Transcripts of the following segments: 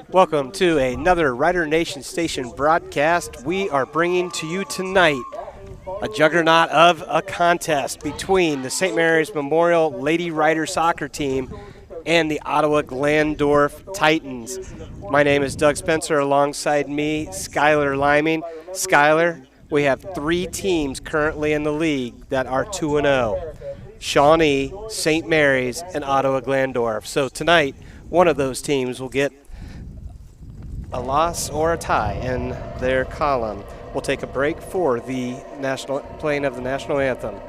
Welcome to another Rider Nation Station broadcast. We are bringing to you tonight a juggernaut of a contest between the St. Mary's Memorial Lady Rider Soccer Team and the Ottawa Glandorf Titans. My name is Doug Spencer. Alongside me, Skylar Liming. Skylar, we have three teams currently in the league that are 2-0. Shawnee, St. Mary's, and Ottawa Glandorf. So tonight, one of those teams will get a loss or a tie in their column. We'll take a break for the playing of the national anthem.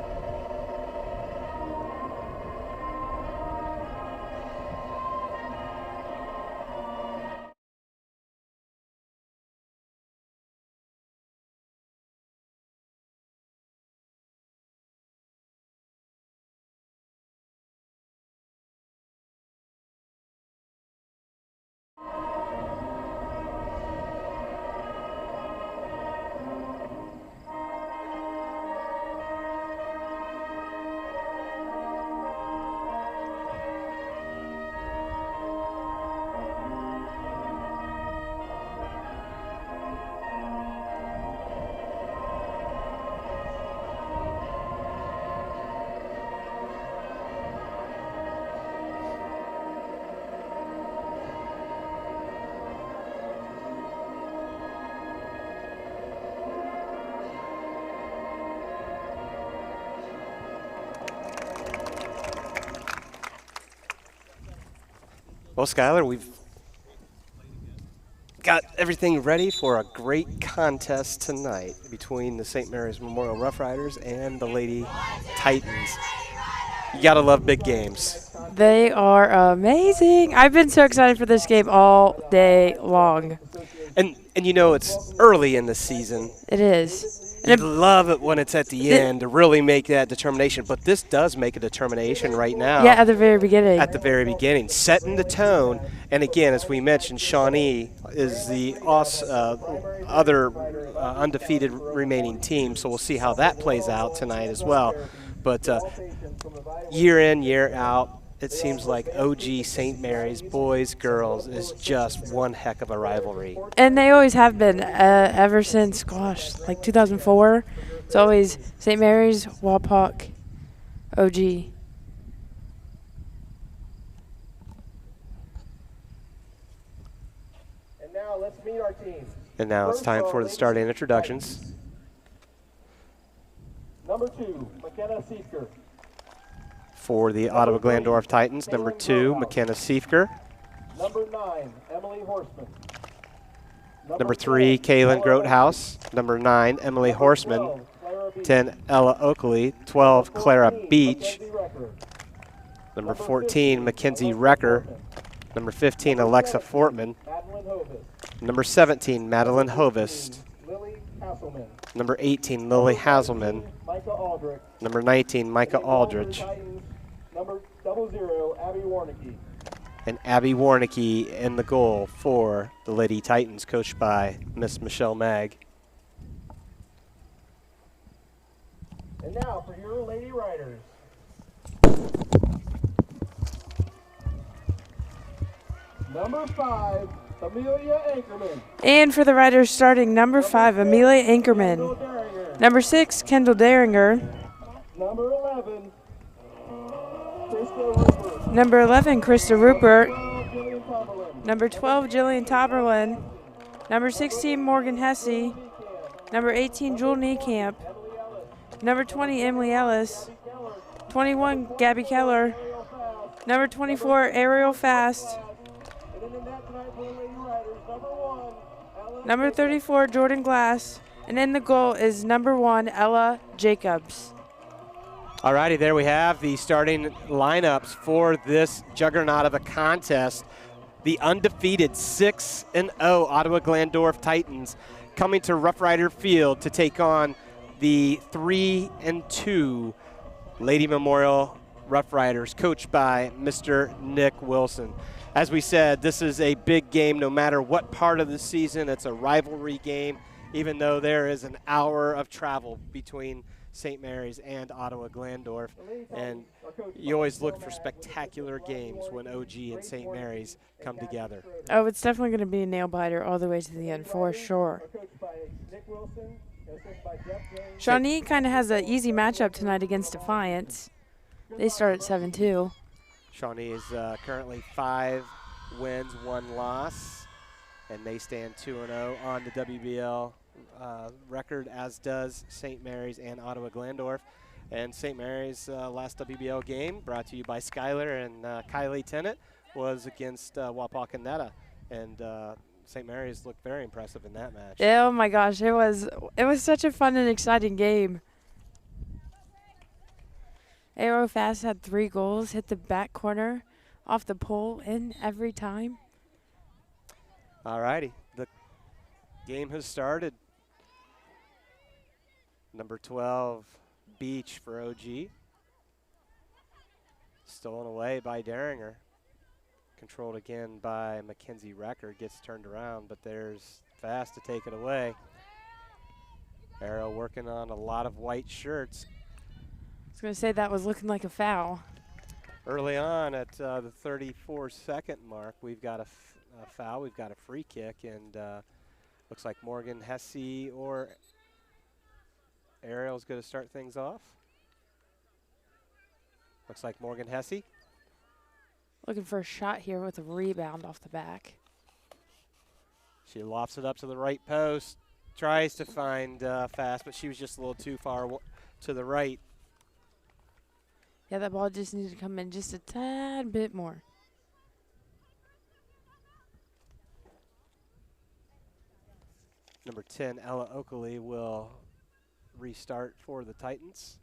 Well, Skylar, we've got everything ready for a great contest tonight between the St. Mary's Memorial Rough Riders and the Lady Titans. You gotta love big games. They are amazing. I've been so excited for this game all day long. And you know, it's early in the season. It is. I love it when it's at the end to really make that determination, but this does make a determination right now. Yeah, at the very beginning. At the very beginning, setting the tone. And again, as we mentioned, Shawnee is the other undefeated remaining team, so we'll see how that plays out tonight as well. But year in, year out, it seems like OG St. Mary's, boys, girls, is just one heck of a rivalry. And they always have been ever since, like 2004. It's always St. Mary's, Wapak, OG. And now let's meet our teams. And now it's time for the starting introductions. Number 2, McKenna Seifker. For the Ottawa Glandorf Titans, number 2, McKenna Seifker. Number 9, Emily Horseman. Number 3, Kaylin Grotehouse. Number 9, Emily Horseman. 10, Ella Oakley. 12, Clara Beach. Number 14, Mackenzie Recker. Number 15, Alexa Fortman. Number 17, Madeline Hovest. Number 18, Lily Haselman. Number 19, Micah Aldridge. Number 00, Abby Warnicki. And Abby Warnicki in the goal for the Lady Titans, coached by Miss Michelle Mag. And now for your Lady Riders. Number 5, Amelia Anchorman. And for the Riders starting, number 5, Amelia Anchorman. Number 6, Kendall Daringer. Number 11, Krista Rupert. Number 11, Krista Rupert. Number 12, Jillian Toberlin. Number 16, Morgan Hesse. Number 18, Jewel Niekamp. Number 20, Emily Ellis. 21, Gabby Keller. Number 24, Ariel Fast. Number 34, Jordan Glass. And in the goal is number 1, Ella Jacobs. All righty, there we have the starting lineups for this juggernaut of a contest. The undefeated 6-0 Ottawa Glandorf Titans coming to Rough Rider Field to take on the 3-2 Lady Memorial Rough Riders, coached by Mr. Nick Wilson. As we said, this is a big game no matter what part of the season. It's a rivalry game, even though there is an hour of travel between St. Mary's and Ottawa Glandorf. And you always look for spectacular games when OG and St. Mary's come together. Oh, it's definitely going to be a nail biter all the way to the end for sure. Shawnee kind of has an easy matchup tonight against Defiance. They start at 7-2. Shawnee is currently 5 wins, 1 loss, and they stand 2-0 on the WBL record, as does St. Mary's and Ottawa Glandorf. And St. Mary's last WBL game, brought to you by Skylar and Kylie Tennant, was against Wapakoneta, and St. Mary's looked very impressive in that match. Oh my gosh, it was such a fun and exciting game. Aero Fast had 3 goals, hit the back corner, off the pole, in every time. All righty, the game has started. Number 12, Beach for OG. Stolen away by Derringer. Controlled again by Mackenzie Recker. Gets turned around, but there's Fast to take it away. Arrow working on a lot of white shirts. I was going to say that was looking like a foul. Early on at the 34-second mark, we've got a foul. We've got a free kick, and looks like Morgan Hesse or Ariel's going to start things off. Looks like Morgan Hesse. Looking for a shot here with a rebound off the back. She lofts it up to the right post. Tries to find Fast, but she was just a little too far to the right. Yeah, that ball just needed to come in just a tad bit more. Number 10, Ella Oakley, will restart for the Titans.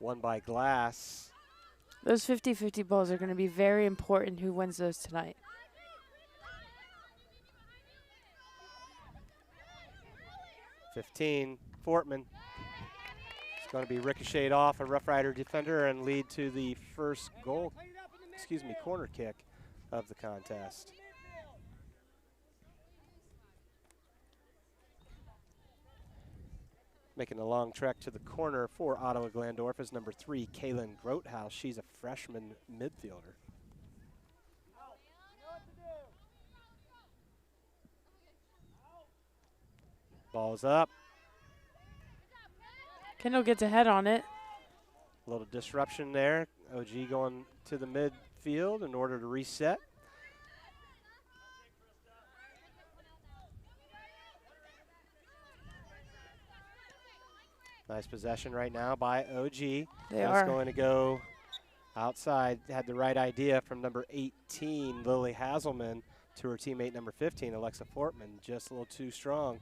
Won by Glass. Those 50-50 balls are going to be very important who wins those tonight. (15) Fortman. It's going to be ricocheted off a Rough Rider defender and lead to the first goal, corner kick of the contest. Making a long trek to the corner for Ottawa Glandorf is number 3, Kaylin Grothaus. She's a freshman midfielder. Ball's up. Kendall gets ahead on it. A little disruption there. OG going to the midfield in order to reset. Nice possession right now by OG. They Just are going to go outside. Had the right idea from number 18, Lily Hazelman, to her teammate number 15, Alexa Fortman. Just a little too strong.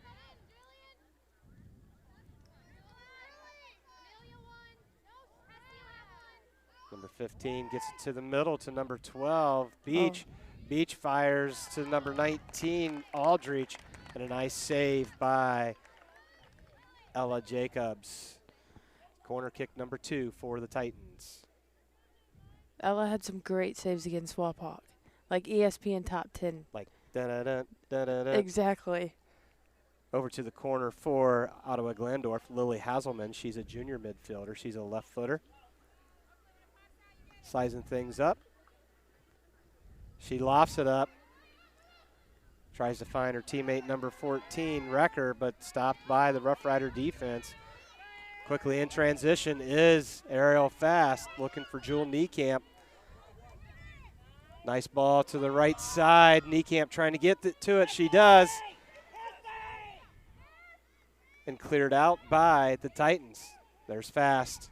Number 15 gets it to the middle to number 12, Beach. Oh. Beach fires to number 19, Aldrich, and a nice save by Ella Jacobs. Corner kick number 2 for the Titans. Ella had some great saves against Wapak, like ESPN top 10. Like da-da-da, da-da-da. Exactly. Over to the corner for Ottawa Glandorf, Lily Hazelman. She's a junior midfielder. She's a left footer. Sizing things up. She lofts it up. Tries to find her teammate number 14, Recker, but stopped by the Rough Rider defense. Quickly in transition is Ariel Fast, looking for Jewel Niekamp. Nice ball to the right side. Niekamp trying to get to it. She does. And cleared out by the Titans. There's Fast.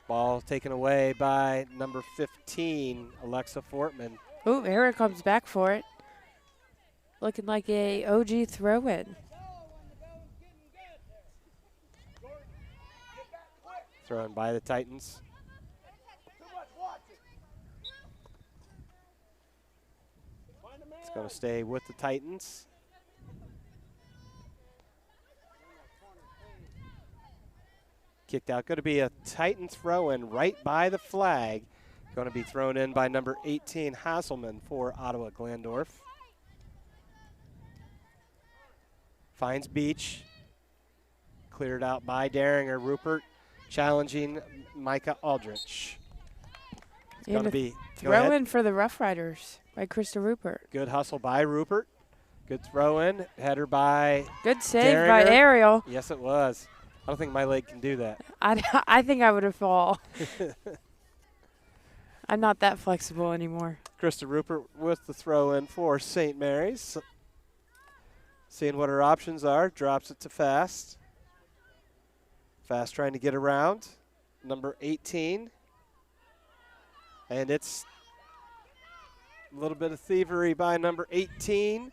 Ball taken away by number 15, Alexa Fortman. Oh, Eric comes back for it. Looking like a OG throw-in. Thrown by the Titans. It's going to stay with the Titans. Kicked out. Going to be a Titan throw-in right by the flag. Going to be thrown in by number 18, Hasselman, for Ottawa Glandorf. Finds Beach. Cleared out by Daringer. Rupert challenging Micah Aldrich. It's going to be throw in for the Rough Riders by Krista Rupert. Good hustle by Rupert. Good throw in. Header by Good save Daringer. by Ariel. Yes, it was. I don't think my leg can do that. I think I would have fallen. I'm not that flexible anymore. Krista Rupert with the throw in for St. Mary's. Seeing what her options are. Drops it to Fast. Fast trying to get around. Number 18. And it's a little bit of thievery by number 18,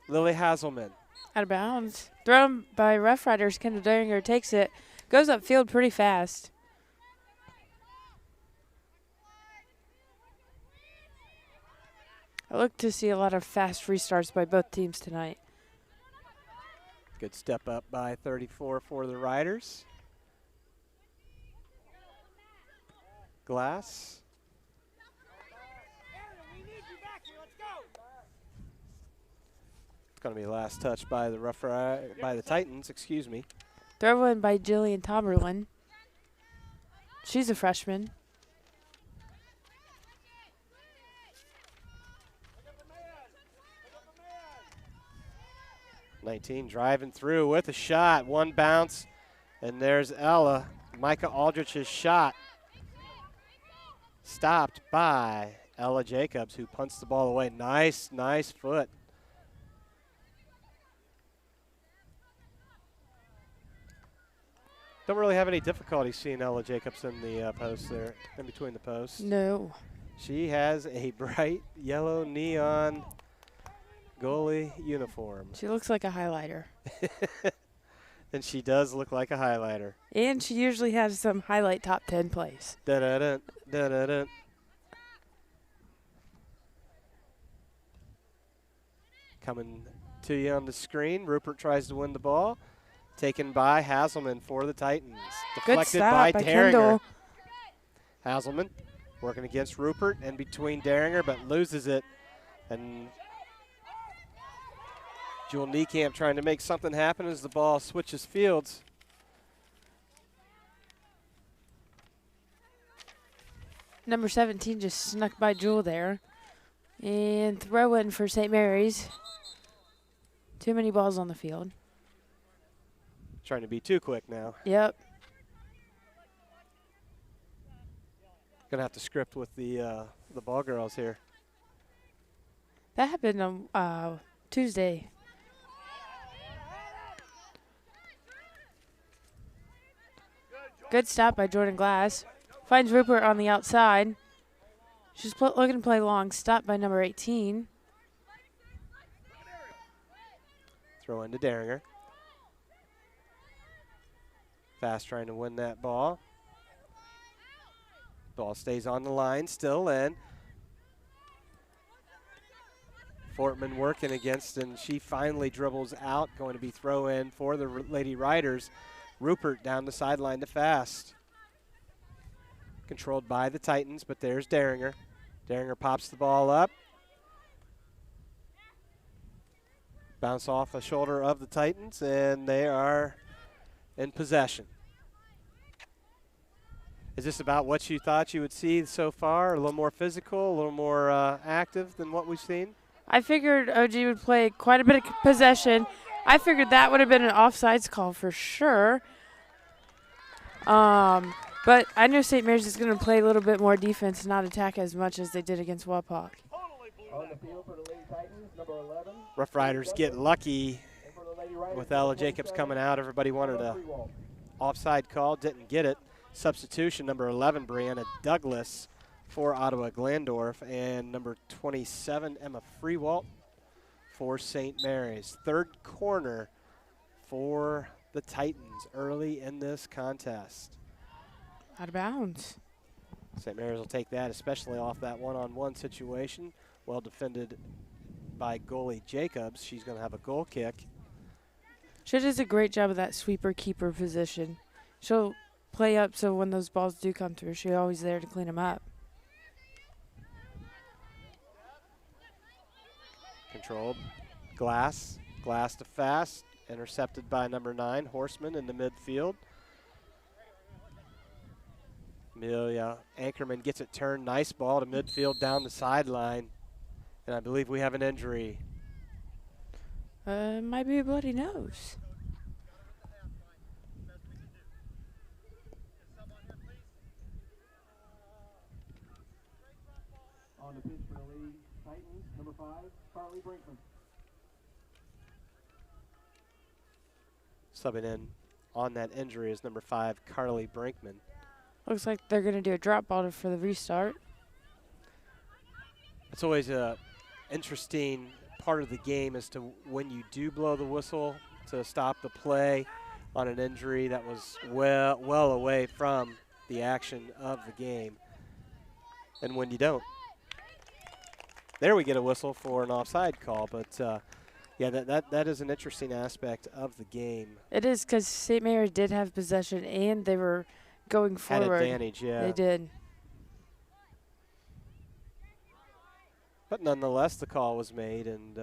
Lily Haselman. Out of bounds. Thrown by Rough Riders. Kendall Daringer takes it. Goes upfield pretty fast. I look to see a lot of fast restarts by both teams tonight. Good step up by 34 for the Riders. Glass. It's going to be last touch by the by the Titans, excuse me. Throw in by Jillian Toberlin. She's a freshman. 19 driving through with a shot. One bounce, and there's Ella. Micah Aldrich's shot. Stopped by Ella Jacobs, who punts the ball away. Nice foot. Don't really have any difficulty seeing Ella Jacobs in the post there, in between the posts. No. She has a bright yellow neon goalie uniform. She looks like a highlighter. And she does look like a highlighter. And she usually has some highlight top 10 plays. Da-da-dun, da-da-dun. Coming to you on the screen. Rupert tries to win the ball. Taken by Haselman for the Titans. Good Deflected stop by Kendall. Haselman working against Rupert and between Daringer, but loses it. And Jewel Niekamp trying to make something happen as the ball switches fields. Number 17 just snuck by Jewel there. And throw in for St. Mary's. Too many balls on the field. Trying to be too quick now. Yep. Gonna have to script with the ball girls here. That happened on Tuesday. Good stop by Jordan Glass. Finds Rupert on the outside. She's looking to play long. Stopped by number 18. Throw into Daringer. Fast trying to win that ball. Ball stays on the line still, and Fortman working against, and she finally dribbles out. Going to be throw in for the Lady Riders. Rupert down the sideline to Fast. Controlled by the Titans, but there's Daringer. Daringer pops the ball up. Bounce off the shoulder of the Titans, and they are in possession. Is this about what you thought you would see so far? A little more physical, a little more active than what we've seen? I figured OG would play quite a bit of possession. I figured that would have been an offsides call for sure. But I know St. Mary's is going to play a little bit more defense and not attack as much as they did against Wapak. On the field for the Lady Titans, number 11. Rough Riders get lucky with Ella Jacobs coming out. Everybody wanted a offside call, didn't get it. Substitution, number 11, Brianna Douglas for Ottawa Glandorf, and number 27, Emma Freewalt for St. Mary's. Third corner for the Titans early in this contest. Out of bounds. St. Mary's will take that, especially off that one-on-one situation. Well defended by goalie Jacobs. She's going to have a goal kick. She does a great job of that sweeper-keeper position. She'll play up so when those balls do come through, she's always there to clean them up. Controlled. Glass to Fast. intercepted by number 9, Horseman in the midfield. Amelia Anchorman gets it turned. Nice ball to midfield down the sideline. And I believe we have an injury. Might be a bloody nose. On the pitch for the Lady Titans, number 5, Carly Brinkman. Subbing in on that injury is number 5, Carly Brinkman. Looks like they're going to do a drop ball for the restart. It's always a interesting part of the game as to when you do blow the whistle to stop the play on an injury that was well away from the action of the game, and when you don't. There we get a whistle for an offside call, but yeah, that is an interesting aspect of the game. It is because St. Mary's did have possession and they were going forward. Had advantage, yeah. They did. But nonetheless, the call was made, and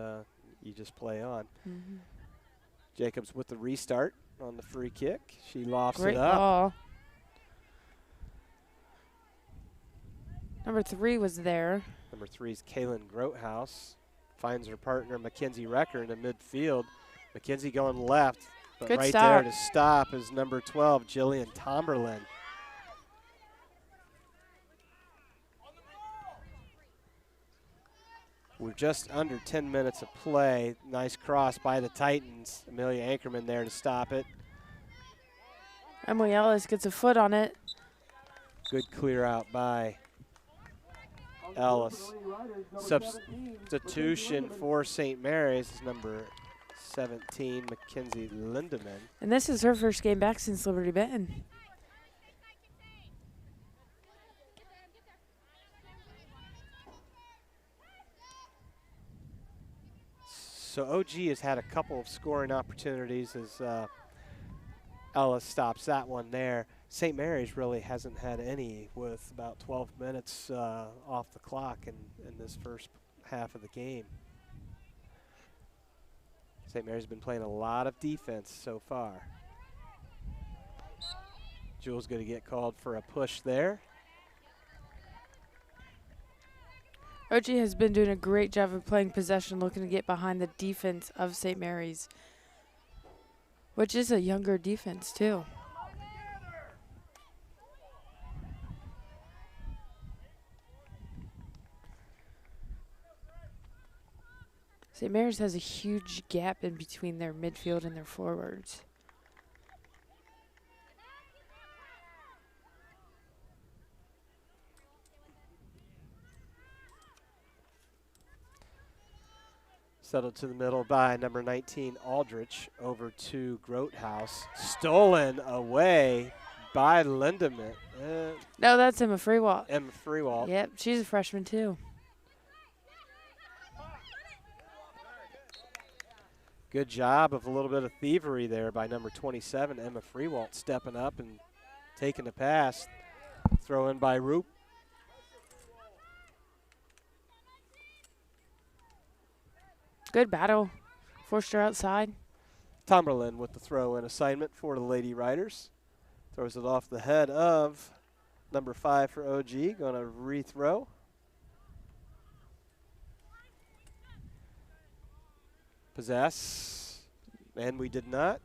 you just play on. Mm-hmm. Jacobs with the restart on the free kick. She lofts Great it up. ball. Number 3 was there. Number 3 is Kaylin Grotehouse. Finds her partner, Mackenzie Recker, in the midfield. Mackenzie going left, but Good right stop. there to stop is number 12, Jillian Tomberlin. We're just under 10 minutes of play. Nice cross by the Titans. Amelia Anchorman there to stop it. Emily Ellis gets a foot on it. Good clear out by Ellis. Substitution for St. Mary's is number 17, Mackenzie Lindemann. And this is her first game back since Liberty Benton. So OG has had a couple of scoring opportunities as Ellis stops that one there. St. Mary's really hasn't had any with about 12 minutes off the clock in this first half of the game. St. Mary's been playing a lot of defense so far. Jewel's going to get called for a push there. OG has been doing a great job of playing possession, looking to get behind the defense of St. Mary's, which is a younger defense too. St. Mary's has a huge gap in between their midfield and their forwards. Settled to the middle by number 19, Aldrich, over to Grotehouse. Stolen away by Lindemann. No, that's Emma Freewalt. Emma Freewalt. Yep, she's a freshman too. Good job of a little bit of thievery there by number 27, Emma Freewalt, stepping up and taking the pass. Throw in by Roop. Good battle. Forced her outside. Tomberlin with the throw-in assignment for the Lady Riders. Throws it off the head of number 5 for OG. Going to rethrow. Possess. And we did not.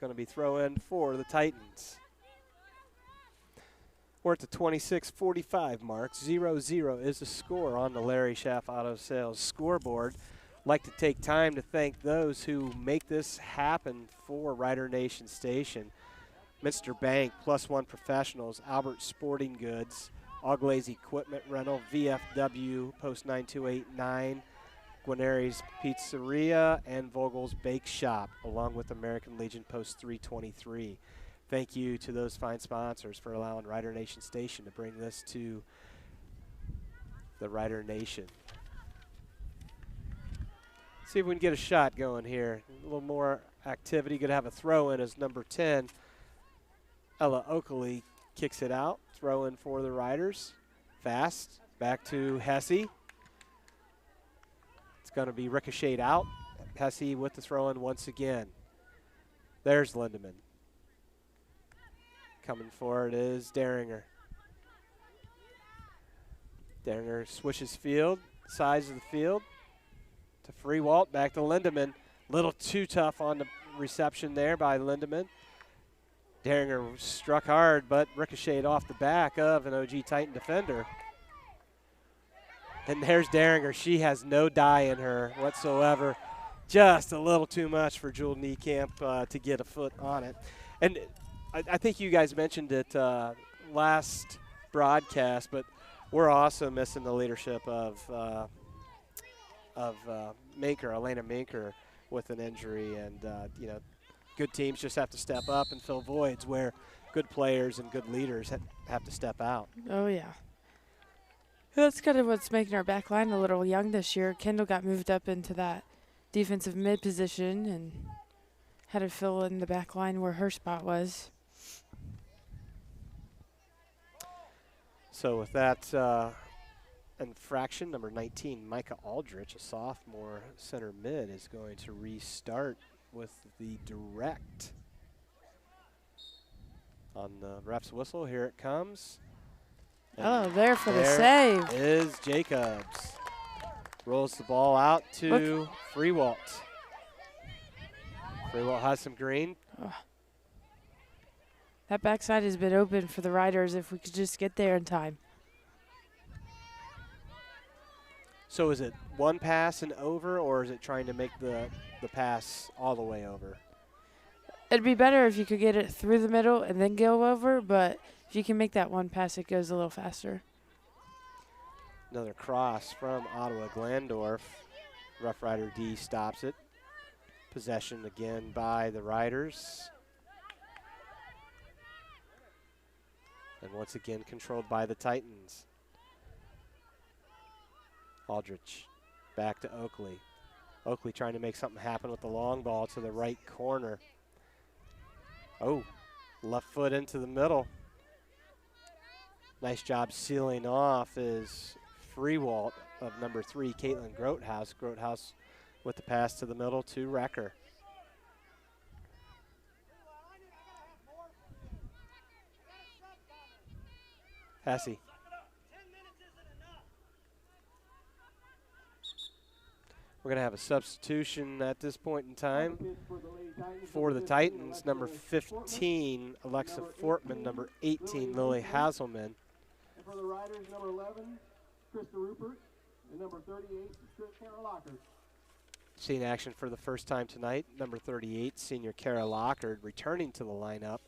Going to be throw-in for the Titans. We're at the 26:45 mark. 0-0 is the score on the Larry Schaff Auto Sales scoreboard. Like to take time to thank those who make this happen for Rider Nation Station. Minster Bank, Plus One Professionals, Albert Sporting Goods, Auglaze Equipment Rental, VFW, Post 9289, Guarneri's Pizzeria, and Vogel's Bake Shop, along with American Legion Post 323. Thank you to those fine sponsors for allowing Rider Nation Station to bring this to the Rider Nation. See if we can get a shot going here. A little more activity. Going to have a throw in as number 10, Ella Oakley, kicks it out. Throw in for the Riders. Fast. Back to Hesse. It's going to be ricocheted out. Hesse with the throw in once again. There's Lindemann. Coming for it is Derringer. Derringer switches sides of the field to Freewalt, back to Lindemann. Little too tough on the reception there by Lindemann. Derringer struck hard, but ricocheted off the back of an OG Titan defender. And there's Derringer. She has no die in her whatsoever. Just a little too much for Jewel Niekamp to get a foot on it. And I think you guys mentioned it last broadcast, but we're also missing the leadership of Minker, Elena Minker, with an injury. And, good teams just have to step up and fill voids where good players and good leaders have to step out. Oh, yeah. That's kind of what's making our back line a little young this year. Kendall got moved up into that defensive mid position and had to fill in the back line where her spot was. So with that infraction, number 19, Micah Aldrich, a sophomore center mid, is going to restart with the direct. On the ref's whistle, here it comes. Oh, there for the save. Is Jacobs. Rolls the ball out to Freewalt. Freewalt has some green. Oh. That backside has been open for the Riders if we could just get there in time. So is it one pass and over, or is it trying to make the pass all the way over? It'd be better if you could get it through the middle and then go over, but if you can make that one pass, it goes a little faster. Another cross from Ottawa Glandorf. Rough Rider D stops it. Possession again by the Riders. And once again controlled by the Titans. Aldrich back to Oakley. Oakley trying to make something happen with the long ball to the right corner. Oh, left foot into the middle. Nice job sealing off is Freewalt of number 3, Caitlin Grothaus. Grothaus with the pass to the middle to Wrecker. Hesse. We're going to have a substitution at this point in time for the Titans. Number 15, Alexa Fortman. Number 18, Lily Haselman. And for the Riders, number 11, Krista Rupert. And number 38, Kara Lockard. Seeing action for the first time tonight. Number 38, senior Kara Lockard. Returning to the lineup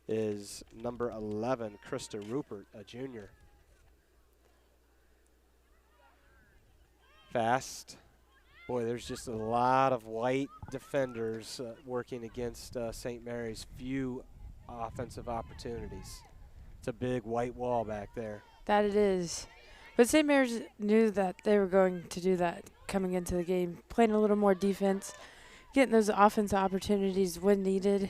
is number 11, Krista Rupert, a junior. Fast. Boy, there's just a lot of white defenders working against St. Mary's. Few offensive opportunities. It's a big white wall back there. That it is. But St. Mary's knew that they were going to do that coming into the game, playing a little more defense, getting those offensive opportunities when needed.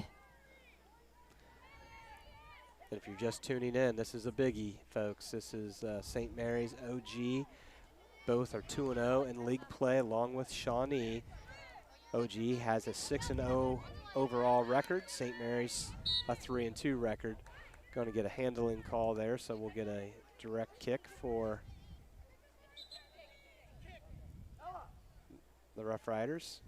And if you're just tuning in, this is a biggie, folks. This is St. Mary's OG. Both are 2-0 in league play, along with Shawnee. OG has a 6-0 overall record. St. Mary's a 3-2 record. Going to get a handling call there, so we'll get a direct kick for the Rough Riders.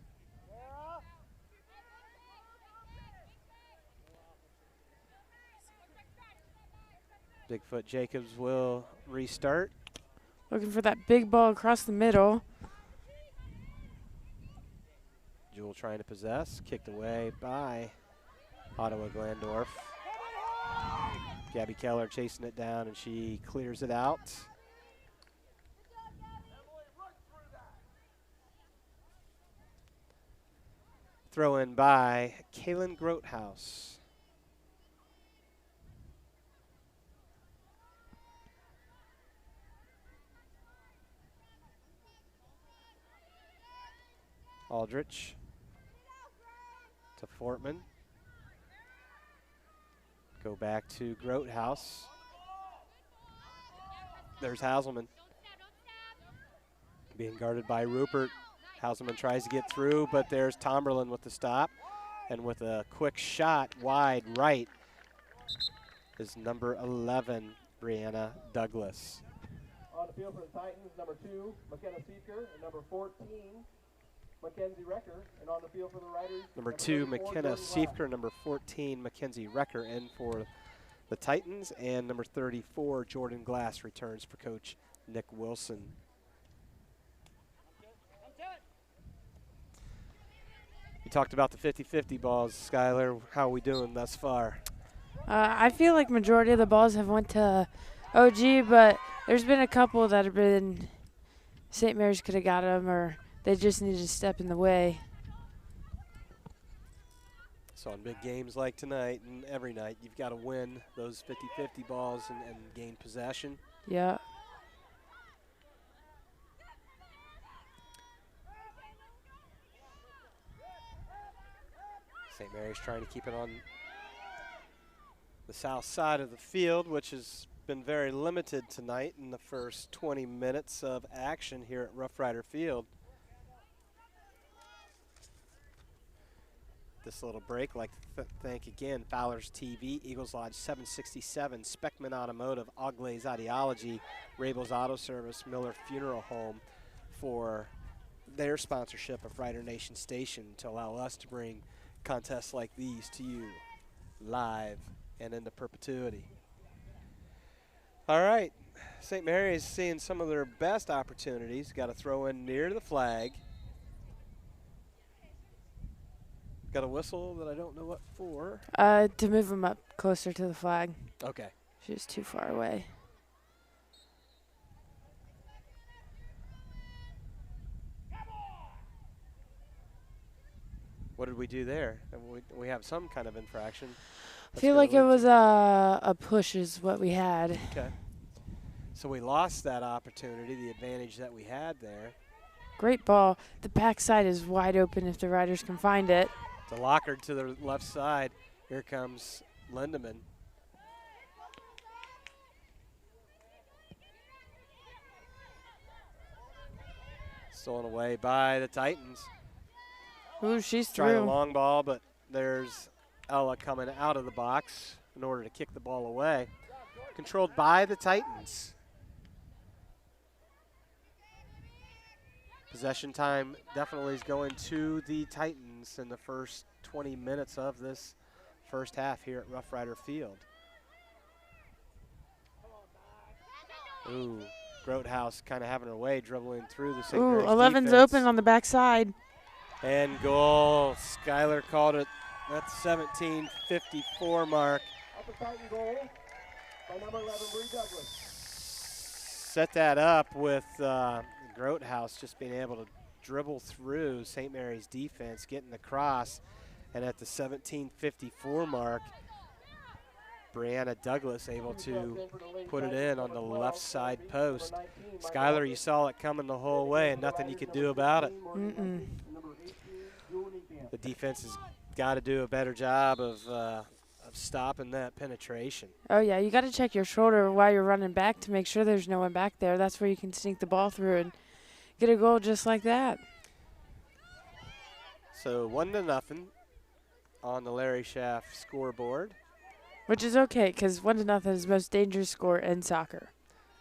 Bigfoot Jacobs will restart. Looking for that big ball across the middle. Jewel trying to possess, kicked away by Ottawa Glandorf. Gabby Keller chasing it down, and she clears it out. Throw in by Kaylin Grothaus. Aldrich to Fortman. Go back to Grothaus. There's Haselman. Being guarded by Rupert. Haselman tries to get through, but there's Tomberlin with the stop. And with a quick shot wide right is number 11, Brianna Douglas. On the field for the Titans, number 2, McKenna Seeker, and number 14, Mackenzie Recker. And on the field for the Riders, Number 2, 34, McKenna Jordan Seifker. Number 14, Mackenzie Recker in for the Titans. And number 34, Jordan Glass returns for Coach Nick Wilson. You talked about the 50-50 balls, Skylar. How are we doing thus far? I feel like majority of the balls have went to OG, but there's been a couple that have been St. Mary's could have got them, or they just needed to step in the way. So on big games like tonight and every night, you've got to win those 50-50 balls and gain possession. Yeah. St. Mary's trying to keep it on the south side of the field, which has been very limited tonight in the first 20 minutes of action here at Rough Rider Field. This little break, like to thank again Fowler's TV, Eagles Lodge 767, Speckman Automotive, Oglaze Ideology, Rabel's Auto Service, Miller Funeral Home for their sponsorship of Rider Nation Station to allow us to bring contests like these to you live and into perpetuity. All right, St. Mary's seeing some of their best opportunities. Got to throw in near the flag. Got a whistle that I don't know what for. To move them up closer to the flag. Okay. She's too far away. What did we do there? We have some kind of infraction. I feel like it was a push is what we had. Okay. So we lost that opportunity, the advantage that we had there. Great ball. The backside is wide open if the Riders can find it. The locker to the left side. Here comes Lindemann. Stolen away by the Titans. Ooh, she's Trying a through. long ball, but there's Ella coming out of the box in order to kick the ball away. Controlled by the Titans. Possession time definitely is going to the Titans in the first 20 minutes of this first half here at Rough Rider Field. Ooh, Grotehouse kind of having her way, dribbling through the St. Mary's 11's defense. open on the backside. And goal. Skylar called it. That's 17:54 mark. At the Titan goal by number 11, Bree Douglas. Set that up with Grotehouse just being able to dribble through St. Mary's defense, getting the cross. And at the 17:54 mark, Brianna Douglas able to put it in on the left side post. Skylar, you saw it coming the whole way and nothing you could do about it. Mm-mm. The defense has got to do a better job of stopping that penetration. Oh, yeah, you got to check your shoulder while you're running back to make sure there's no one back there. That's where you can sneak the ball through and get a goal just like that. So 1-0 on the Larry Schaff scoreboard. Which is okay, because 1-0 is the most dangerous score in soccer.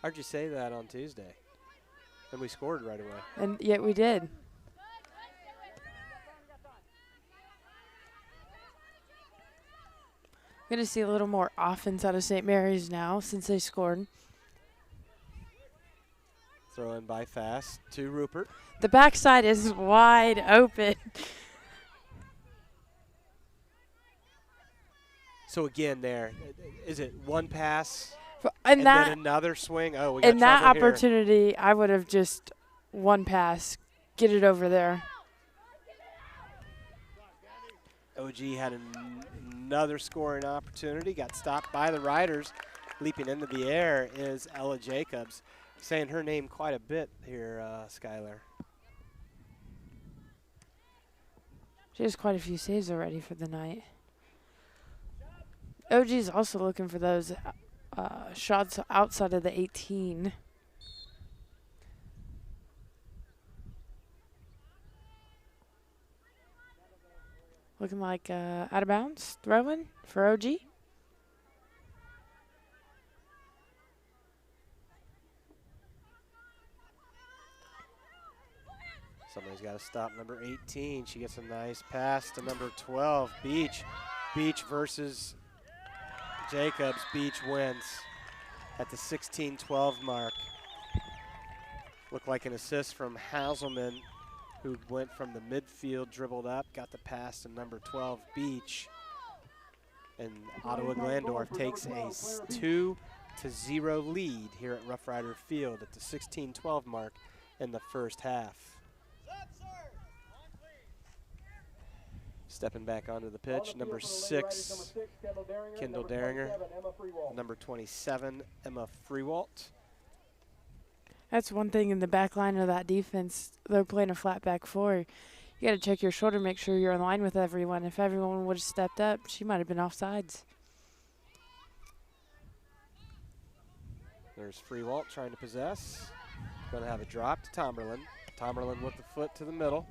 I heard you say that on Tuesday. And we scored right away. And yet we did. Going to see a little more offense out of St. Mary's now since they scored. Throw in by Fast to Rupert. The backside is wide open. So again there, is it one pass And then another swing? Oh, we got in that trouble here. opportunity, I would have just one pass, get it over there. OG had another scoring opportunity, got stopped by the Riders. Leaping into the air is Ella Jacobs. Saying her name quite a bit here, Skylar. She has quite a few saves already for the night. OG's also looking for those shots outside of the 18. Looking like out of bounds. Throwing for OG. Somebody's got to stop number 18. She gets a nice pass to number 12, Beach. Beach versus Jacobs. Beach wins at the 16-12 mark. Looked like an assist from Haselman, who went from the midfield, dribbled up, got the pass to number 12, Beach. And Ottawa Glandorf takes a 2-0 lead here at Rough Rider Field at the 16-12 mark in the first half. Stepping back onto the pitch, number 6, Kendall Deringer. Number 27, Emma Freewalt. That's one thing in the back line of that defense. They're playing a flat back four. You got to check your shoulder, make sure you're in line with everyone. If everyone would have stepped up, she might have been offsides. There's Freewalt trying to possess. Going to have a drop to Tomberlin. Tomberlin with the foot to the middle.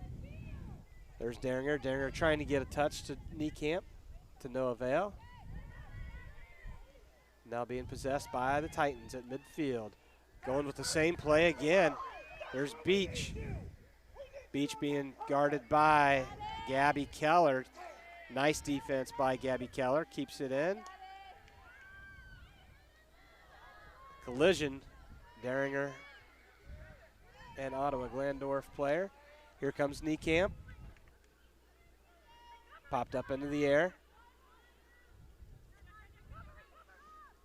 There's Deringer. Deringer trying to get a touch to Niekamp, to no avail. Now being possessed by the Titans at midfield. Going with the same play again. There's Beach. Beach being guarded by Gabby Keller. Nice defense by Gabby Keller. Keeps it in. Collision. Deringer and Ottawa Glandorf player. Here comes Niekamp. Popped up into the air.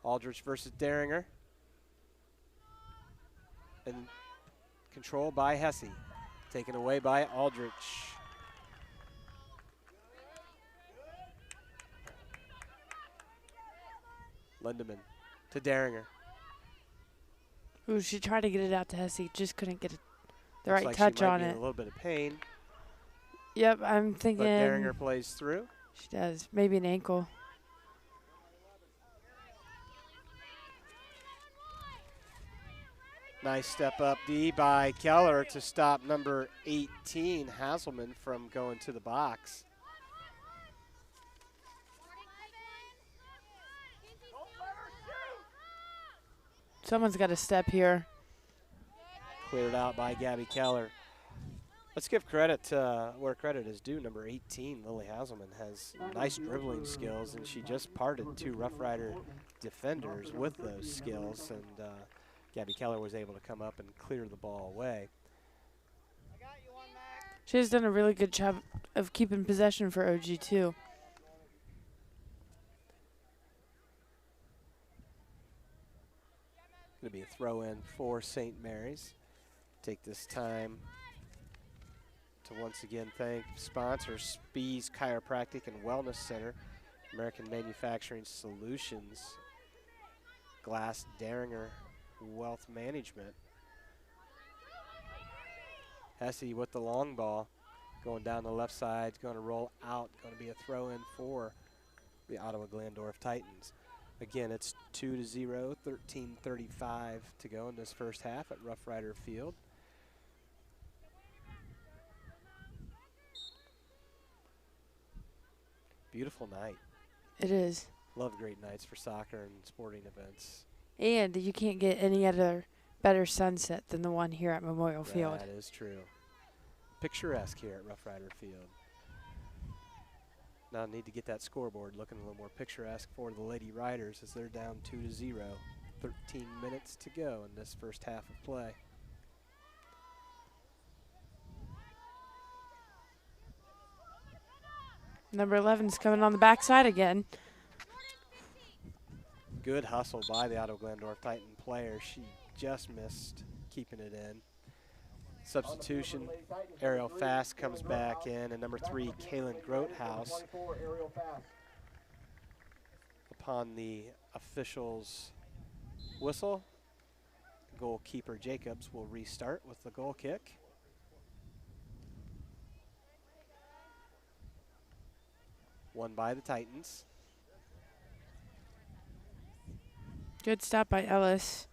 Aldrich versus Deringer. And control by Hesse. Taken away by Aldrich. Lindemann to Deringer. Ooh, she tried to get it out to Hesse, just couldn't get the Looks right like touch she might on be in it. a little bit of pain, Yep, I'm thinking. but Deringer plays through. She does. Maybe an ankle. Nice step up D by Keller to stop number 18, Haselman, from going to the box. Someone's got to step here. Cleared out by Gabby Keller. Let's give credit where credit is due. Number 18, Lily Haselman, has nice dribbling skills, and she just parted 2 Rough Rider defenders with those skills, and Gabby Keller was able to come up and clear the ball away. She has done a really good job of keeping possession for OG, too. Going to be a throw-in for St. Mary's. Take this time to once again thank sponsors, Spees Chiropractic and Wellness Center, American Manufacturing Solutions, Glass Deringer Wealth Management. Hesse with the long ball, going down the left side, going to roll out, going to be a throw-in for the Ottawa Glandorf Titans. Again, it's 2-0, 13:35 to go in this first half at Rough Rider Field. Beautiful night. It is. Love great nights for soccer and sporting events. And you can't get any other better sunset than the one here at Memorial Field. That is true. Picturesque here at Rough Rider Field. Now need to get that scoreboard looking a little more picturesque for the Lady Riders as they're down 2-0. 13 minutes to go in this first half of play. Number 11's coming on the backside again. Good hustle by the Ottawa Glandorf Titan player. She just missed keeping it in. Substitution, Ariel Fast comes back in, and number 3, Kaylin Grothaus. Upon the official's whistle, goalkeeper Jacobs will restart with the goal kick. Won by the Titans. Good stop by Ellis.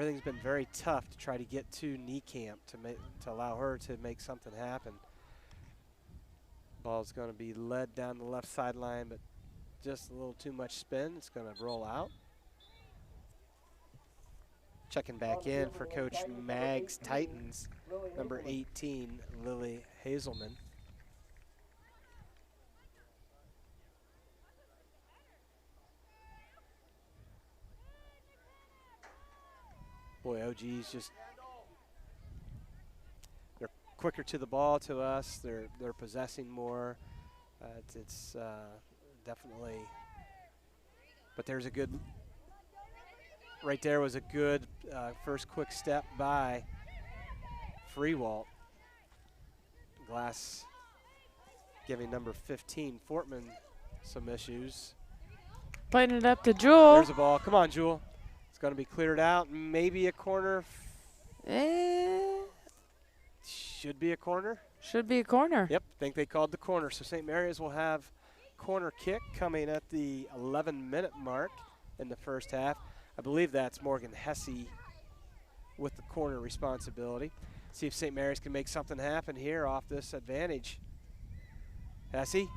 everything's been very tough to try to get to knee camp to allow her to make something happen. Ball's going to be led down the left sideline, but just a little too much spin. It's going to roll out. Checking back in for Coach Mag's Titans, number 18, Lily Hazelman. Boy, OG's just, they're quicker to the ball to us. They're possessing more. It's definitely, but there's a good, right there was a good first quick step by Freewalt. Glass giving number 15, Fortman, some issues. Playing it up to Jewel. There's a ball. Come on, Jewel. It's going to be cleared out. Maybe a corner. Should be a corner. Should be a corner. Yep, think they called the corner. So St. Mary's will have corner kick coming at the 11-minute mark in the first half. I believe that's Morgan Hesse with the corner responsibility. See if St. Mary's can make something happen here off this advantage. Hesse.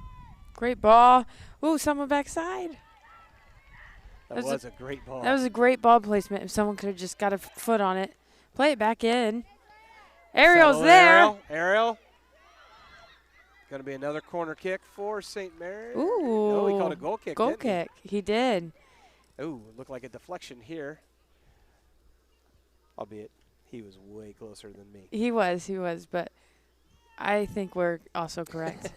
Great ball. Ooh, someone backside. That was a great ball. That was a great ball placement. If someone could have just got a foot on it. Play it back in. Ariel's Settle there. Ariel. Going to be another corner kick for St. Mary's. Ooh. No, he called a goal kick, Goal didn't kick. He did. Ooh, looked like a deflection here. Albeit he was way closer than me. He was, but I think we're also correct.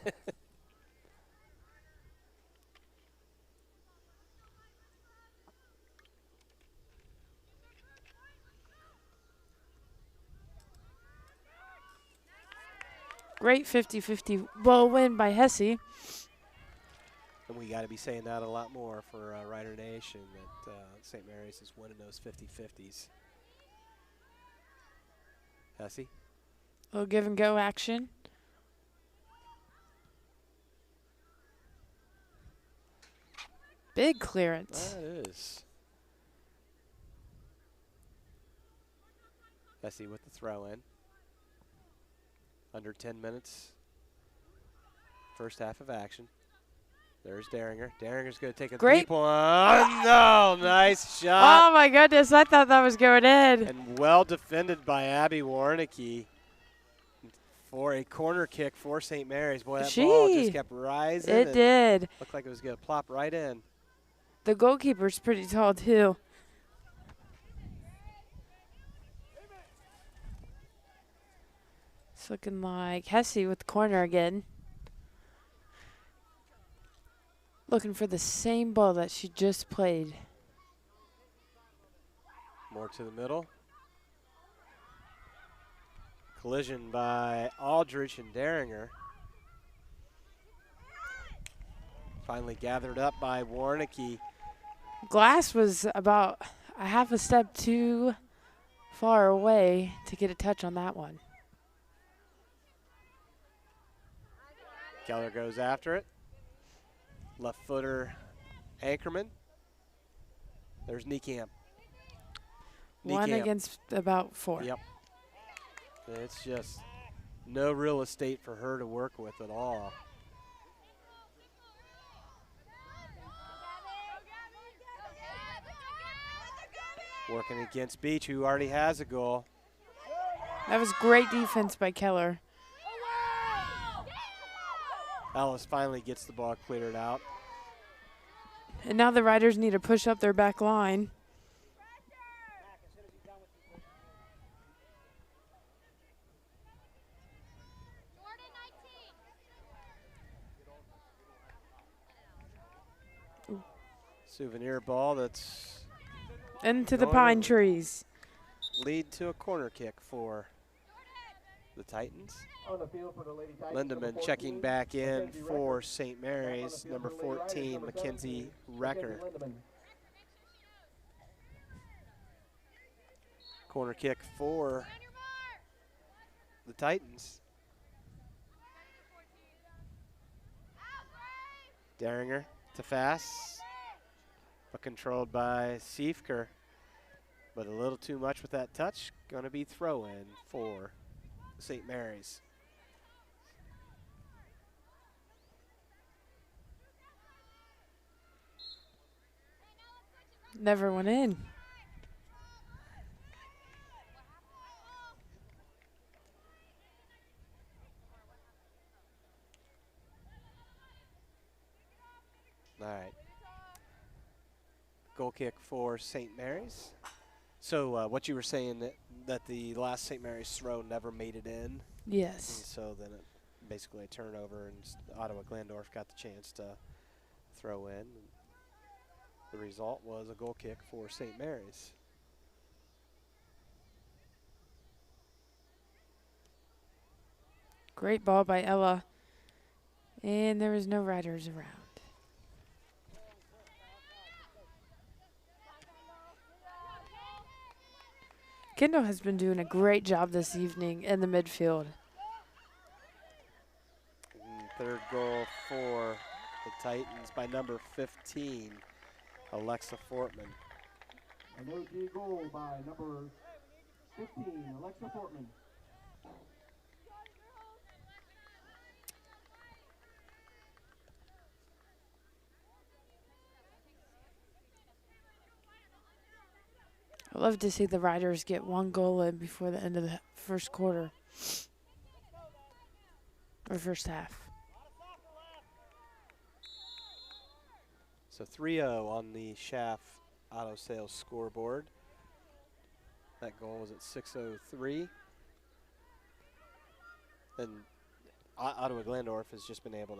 Great 50-50 ball win by Hesse. And we got to be saying that a lot more for Rider Nation, that St. Mary's is winning those 50-50s. Hesse. A little give and go action. Big clearance. That is. Hesse with the throw in. Under 10 minutes. First half of action. There's Daringer. Daringer's going to take a deep one. No, nice shot. Oh, my goodness. I thought that was going in. And well defended by Abby Warnicki for a corner kick for St. Mary's. Boy, that ball just kept rising. It did. Looked like it was going to plop right in. The goalkeeper's pretty tall, too. It's looking like Hesse with the corner again. Looking for the same ball that she just played. More to the middle. Collision by Aldrich and Daringer. Finally gathered up by Warnicki. Glass was about a half a step too far away to get a touch on that one. Keller goes after it. Left footer Anchorman. There's Niekamp. One Niekamp. against about 4. Yep. It's just no real estate for her to work with at all. Working against Beach, who already has a goal. That was great defense by Keller. Ellis finally gets the ball cleared out. And now the Riders need to push up their back line. Souvenir ball that's Into the pine trees. lead to a corner kick for the Titans. On the field for the Lady Titans, Lindemann number checking 14, back in Mackenzie for Recker. St. Mary's, number 14, Mackenzie Recker. Lindemann. Corner kick for the Titans. Daringer to Fass, but controlled by Siefker. But a little too much with that touch. Going to be throw-in for St. Mary's. Never went in. All right. Goal kick for St. Mary's. So what you were saying that the last St. Mary's throw never made it in. Yes. And so then it basically a turnover, and Ottawa Glandorf got the chance to throw in. The result was a goal kick for St. Mary's. Great ball by Ella. And there was no riders around. Kendall has been doing a great job this evening in the midfield. And third goal for the Titans by number 15, Alexa Fortman. An OG goal by number 15, Alexa Fortman. I love to see the Riders get one goal in before the end of the first quarter. Or first half. So 3-0 on the Schaff Auto Sales scoreboard. That goal was at 6:03. And Ottawa Glandorf has just been able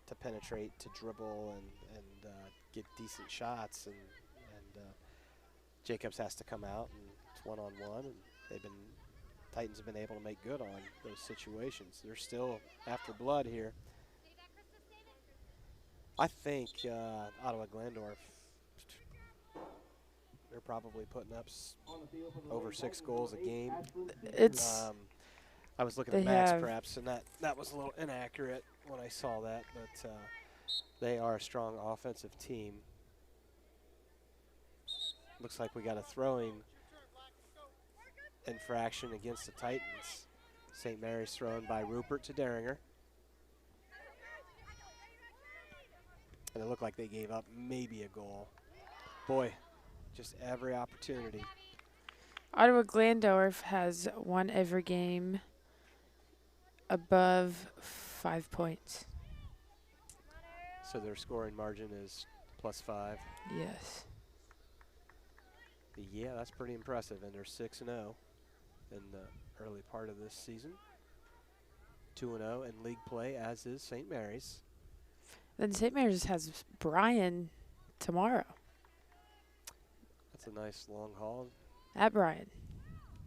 to penetrate, to dribble, and get decent shots. And Jacobs has to come out, and it's one-on-one. And Titans have been able to make good on those situations. They're still after blood here. I think Ottawa Glandorf, they're probably putting up over 6 goals a game. It's I was looking at Max Preps, and that was a little inaccurate when I saw that, but they are a strong offensive team. Looks like we got a throwing infraction against the Titans. St. Mary's thrown by Rupert to Deringer. And it looked like they gave up maybe a goal. Boy, just every opportunity. Ottawa Glandorf has won every game above 5 points. So their scoring margin is +5. Yes. Yeah, that's pretty impressive, and they're 6-0 in the early part of this season. 2-0 in league play, as is St. Mary's. Then St. Mary's has Bryan tomorrow. That's a nice long haul At Bryan.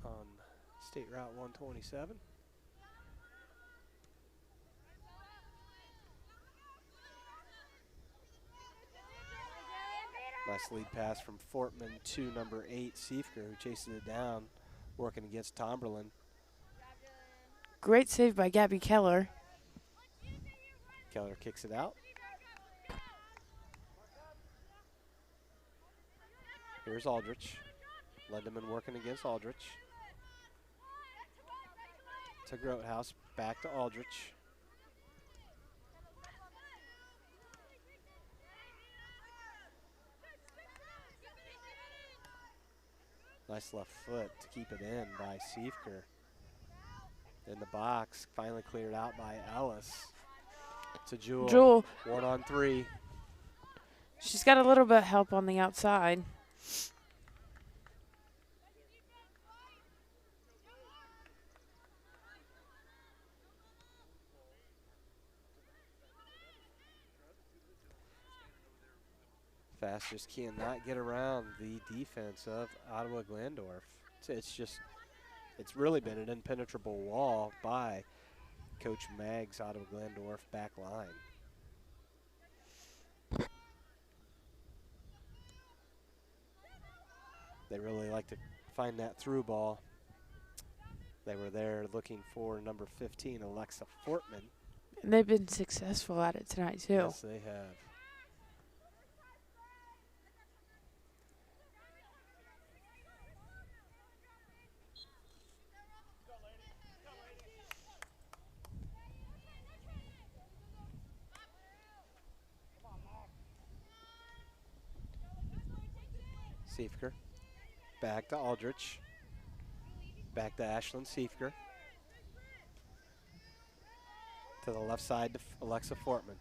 on State Route 127. Nice lead pass from Fortman to number 8, Siefker, who chases it down, working against Tomberlin. Great save by Gabby Keller. Keller kicks it out. Here's Aldrich. Lindemann working against Aldrich. To Grotehouse, back to Aldrich. Nice left foot to keep it in by Siefker. In the box, finally cleared out by Ellis. To Jewel. Jewel. 1-on-3. She's got a little bit of help on the outside. Fast just cannot get around the defense of Ottawa Glandorf. It's really been an impenetrable wall by Coach Mag's Ottawa Glandorf back line. They really like to find that through ball. They were there looking for number 15, Alexa Fortman. And they've been successful at it tonight, too. Yes, they have. Siefker. Back to Aldrich. Back to Ashlyn Siefker. To the left side to Alexa Fortman.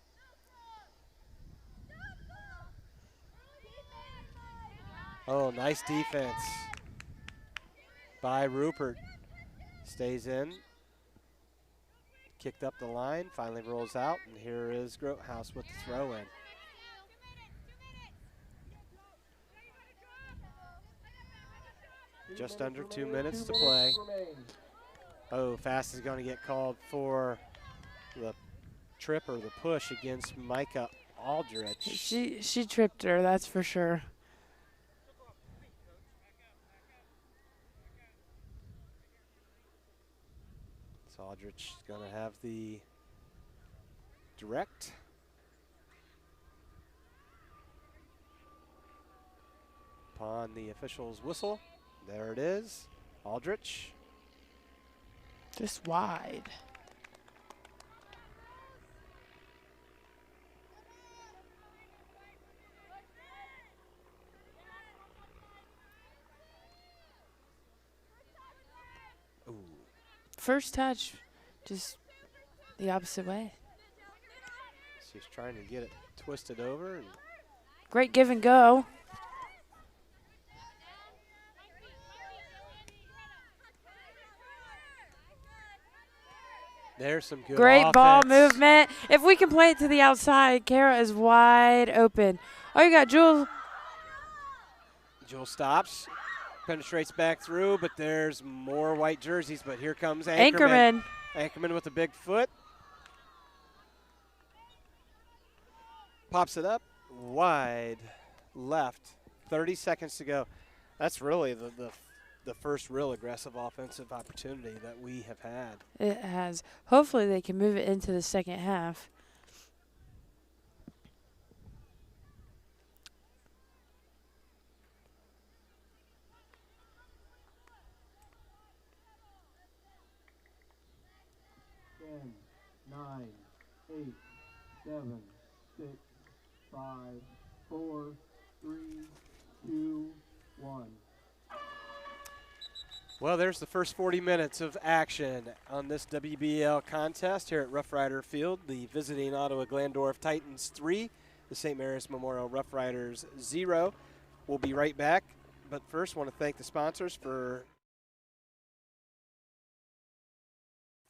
Oh, nice defense by Rupert. Stays in. Kicked up the line, finally rolls out, and here is Grotehouse with the throw in. Just under 2 minutes to play. Oh, Fast is going to get called for the trip or the push against Micah Aldrich. She tripped her, that's for sure. So Aldrich is going to have the direct. Upon the official's whistle, there it is, Aldrich. Just wide. Ooh. First touch, just the opposite way. She's trying to get it twisted over. And Great give and go. there's some good Great offense. ball movement. If we can play it to the outside, Kara is wide open. Oh, you got Jewel. Jewel stops, penetrates back through, but there's more white jerseys. But here comes Anchorman. Anchorman with a big foot. Pops it up, wide left. 30 seconds to go. That's really the first real aggressive offensive opportunity that we have had. It has. Hopefully they can move it into the second half. Ten, 9, 8, 7, 6, 5, 4, 3, 2, 1. Well, there's the first 40 minutes of action on this WBL contest here at Rough Rider Field. The visiting Ottawa Glandorf Titans 3, the St. Mary's Memorial Rough Riders 0. We'll be right back, but first want to thank the sponsors for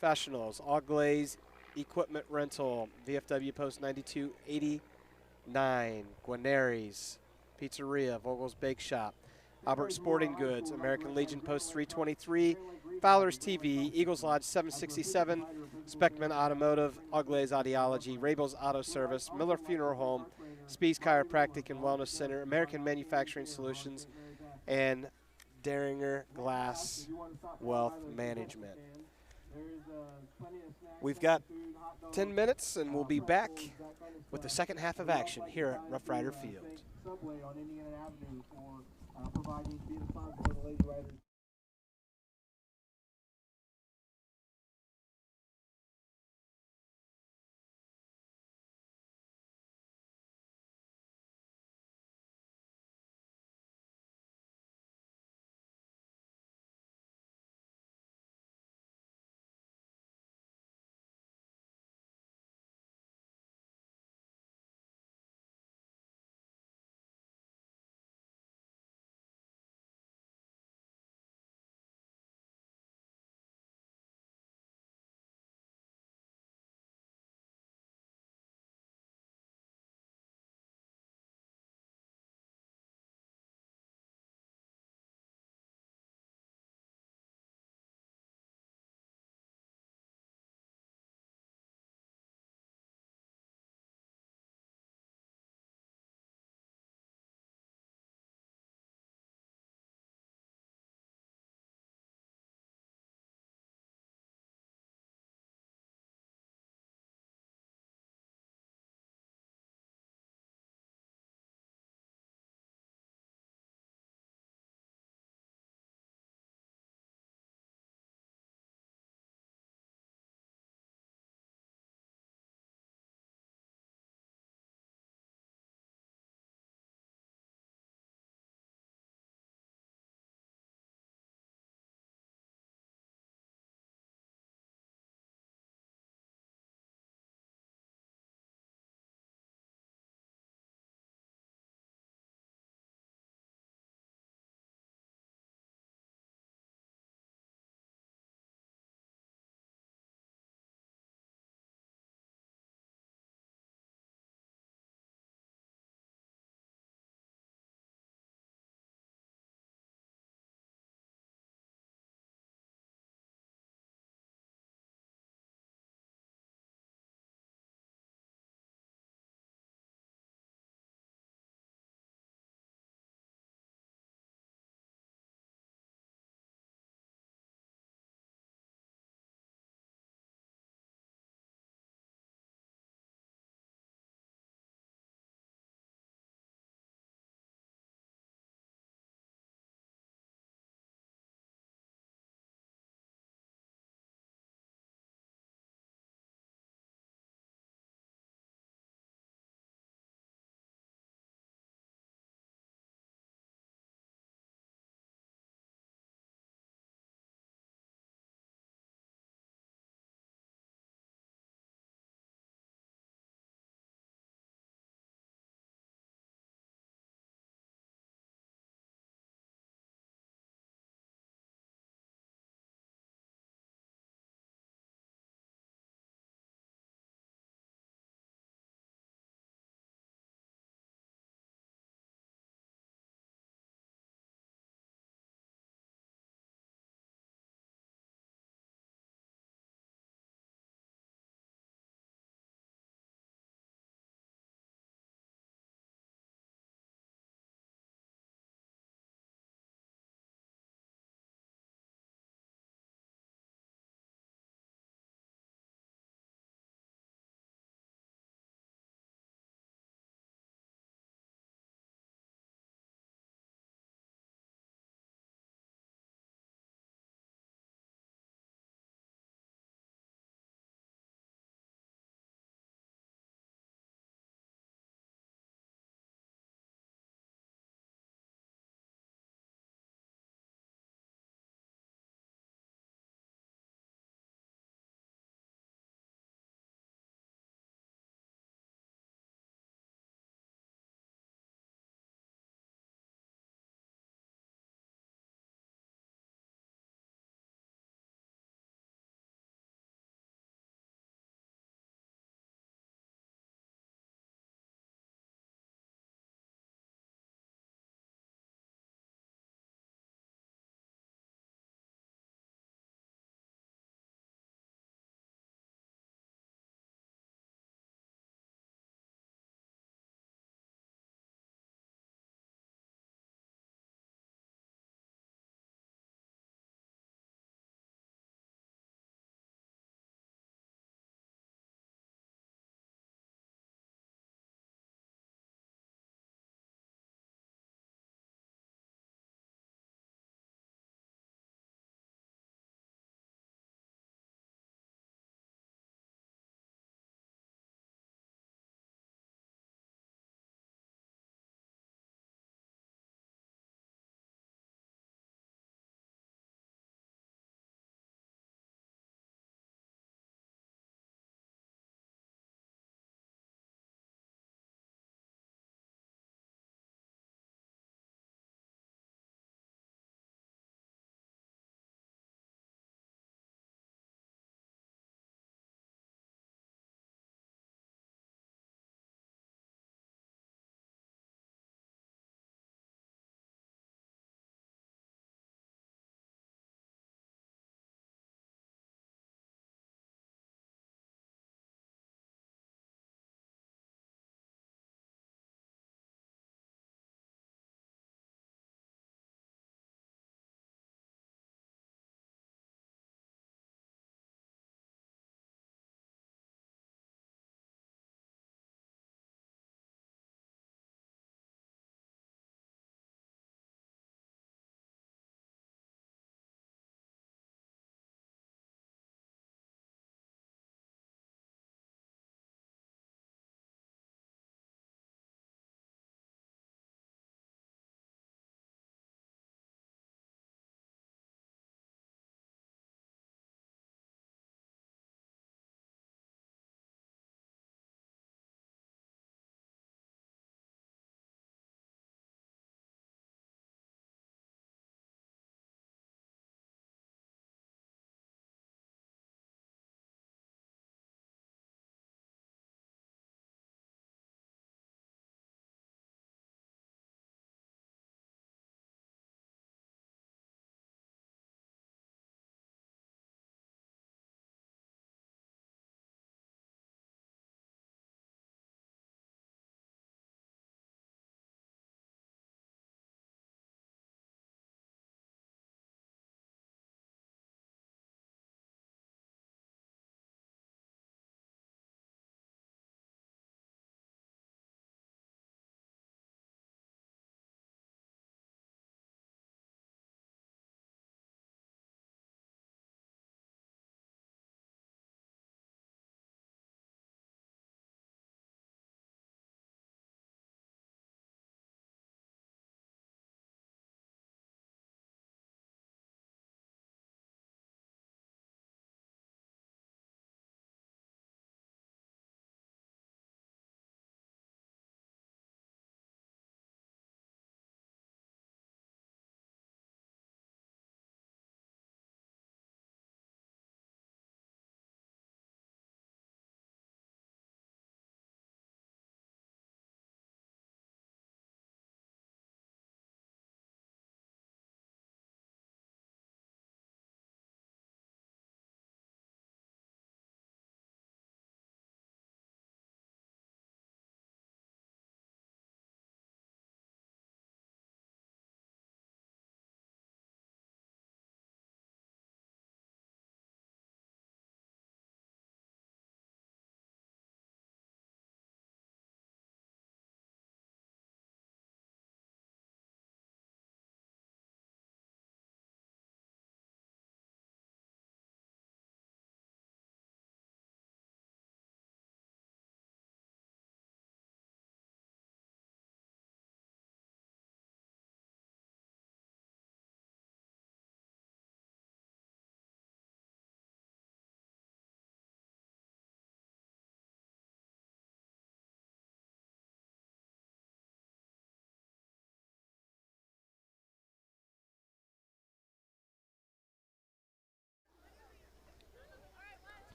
Professionals, All Glaze Equipment Rental, VFW Post 9289, Guarneri's Pizzeria, Vogel's Bake Shop, Albert Sporting Goods, American Legion Post 323, Fowler's TV, Eagles Lodge 767, Speckman Automotive, All Glaze Audiology, Rabel's Auto Service, Miller Funeral Home, Spees Chiropractic and Wellness Center, American Manufacturing Solutions, and Daringer Glass Wealth Management. We've got 10 minutes, and we'll be back with the second half of action here at Rough Rider Field. Subway on Indiana Avenue for providing being a sponsor for the Lady Riders.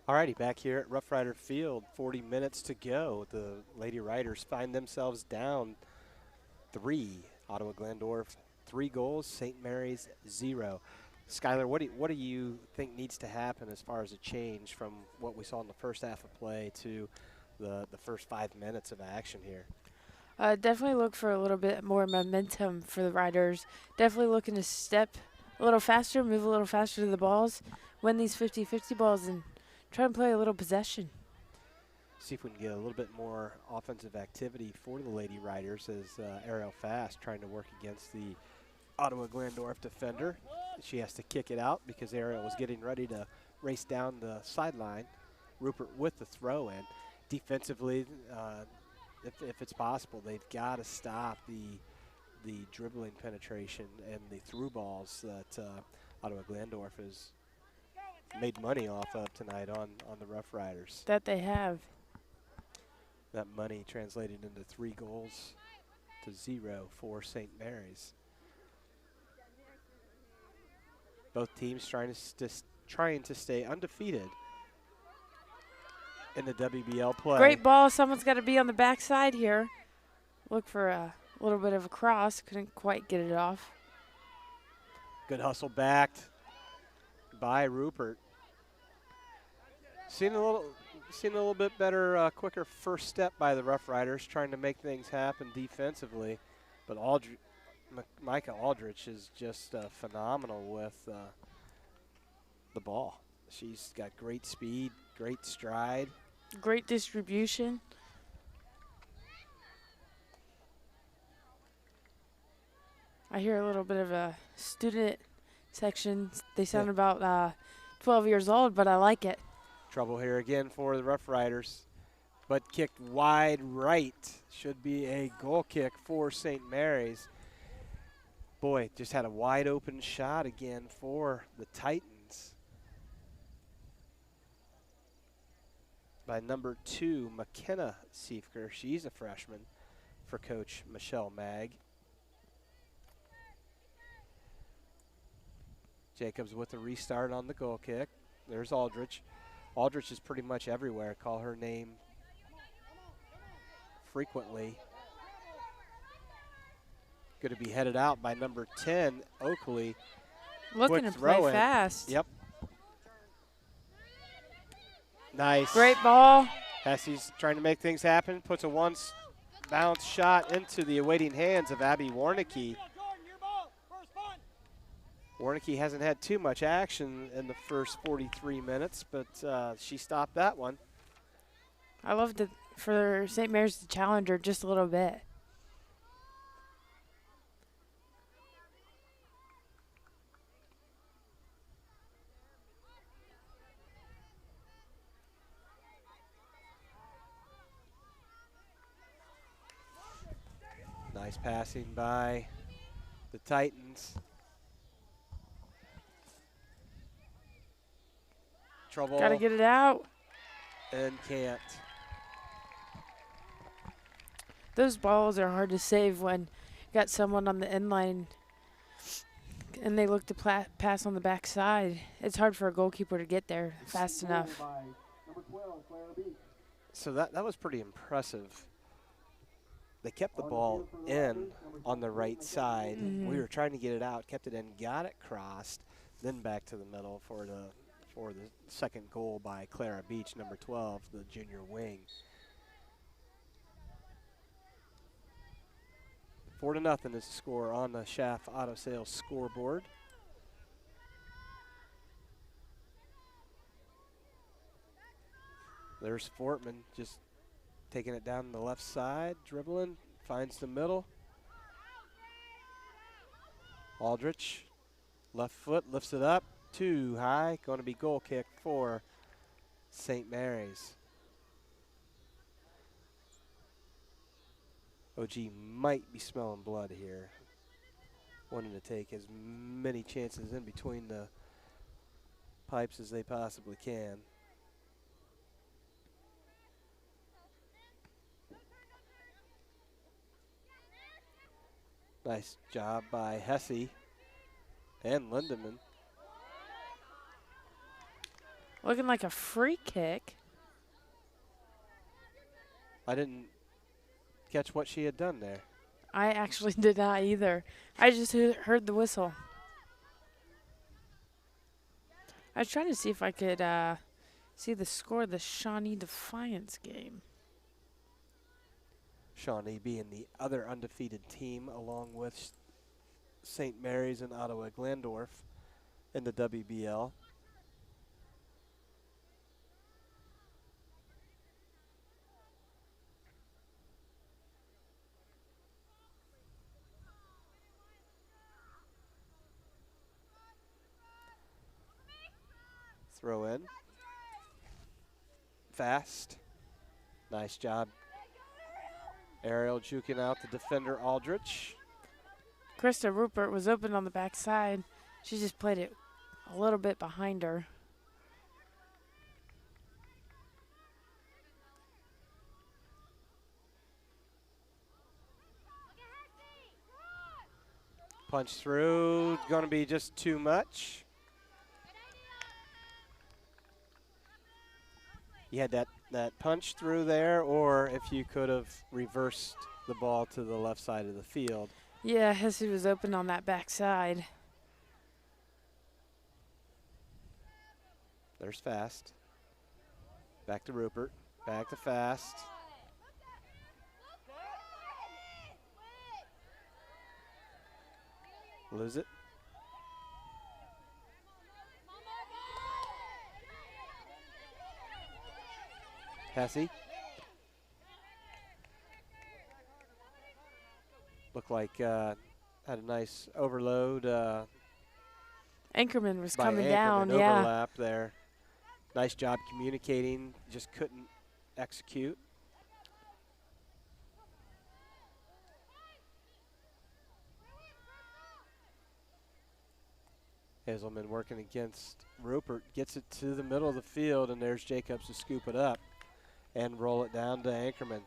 Alrighty, back here at Rough Rider Field, 40 minutes to go. The Lady Riders find themselves down 3. Ottawa Glandorf 3 goals, St. Mary's 0. Skylar, what do you think needs to happen as far as a change from what we saw in the first half of play to the first 5 minutes of action here? Definitely look for a little bit more momentum for the Riders. Definitely looking to step a little faster, move a little faster to the balls, win these 50-50 balls, and try and play a little possession. See if we can get a little bit more offensive activity for the Lady Riders as Ariel Fast trying to work against the Ottawa Glandorf defender. She has to kick it out because Ariel was getting ready to race down the sideline. Rupert with the throw in. Defensively, if it's possible, they've got to stop the dribbling penetration and the through balls that Ottawa Glandorf has made money off of tonight on the Rough Riders. That they have. That money translated into 3 goals to 0 for St. Mary's. Both teams trying to stay undefeated in the WBL play. Great ball. Someone's got to be on the backside here. Look for a little bit of a cross. Couldn't quite get it off. Good hustle backed by Rupert. Seen a little bit better, quicker first step by the Rough Riders, trying to make things happen defensively. But Micah Aldrich is just phenomenal with the ball. She's got great speed, great stride. Great distribution. I hear a little bit of a student section. They sound about 12 years old, but I like it. Trouble here again for the Rough Riders, but kicked wide right. Should be a goal kick for St. Mary's. Boy, just had a wide open shot again for the Titans. By number 2, McKenna Siefker. She's a freshman for Coach Michelle Mag. Jacobs with a restart on the goal kick. There's Aldrich. Aldrich is pretty much everywhere. Call her name frequently. Going to be headed out by number 10, Oakley. Looking to play fast. Yep. Nice. Great ball. Hesse's trying to make things happen. Puts a bounce shot into the awaiting hands of Abby Warnicki. Warnicki hasn't had too much action in the first 43 minutes, but she stopped that one. I love for St. Mary's to challenge her just a little bit. Nice passing by the Titans. Trouble. Got to get it out. And can't. Those balls are hard to save when you got someone on the end line and they look to pass on the backside. It's hard for a goalkeeper to get there fast enough. So that was pretty impressive. They kept the ball in on the right side. Mm-hmm. We were trying to get it out, kept it in, got it crossed, then back to the middle for the second goal by Clara Beach, number 12, the junior wing. 4-0 is the score on the Schaff Auto Sales scoreboard. There's Fortman just taking it down the left side, dribbling, finds the middle. Aldrich, left foot, lifts it up, too high. Going to be goal kick for St. Mary's. OG might be smelling blood here. Wanting to take as many chances in between the pipes as they possibly can. Nice job by Hesse and Lindemann. Looking like a free kick. I didn't catch what she had done there. I actually did not either. I just heard the whistle. I was trying to see if I could see the score of the Shawnee Defiance game. Shawnee being the other undefeated team along with St. Mary's and Ottawa Glandorf in the WBL. Throw in. Fast. Nice job. Ariel juking out the defender Aldrich. Krista Rupert was open on the backside. She just played it a little bit behind her. Punch through. Going to be just too much. You had that punch through there, or if you could have reversed the ball to the left side of the field. Yeah, Hesse was open on that backside. There's Fast. Back to Rupert. Back to Fast. Lose it. Hesse. Looked like had a nice overload. Anchorman was by coming Anchorman, down, yeah. overlap there. Nice job communicating, just couldn't execute. Hazelman working against Rupert, gets it to the middle of the field, and there's Jacobs to scoop it up and roll it down to Anchorman.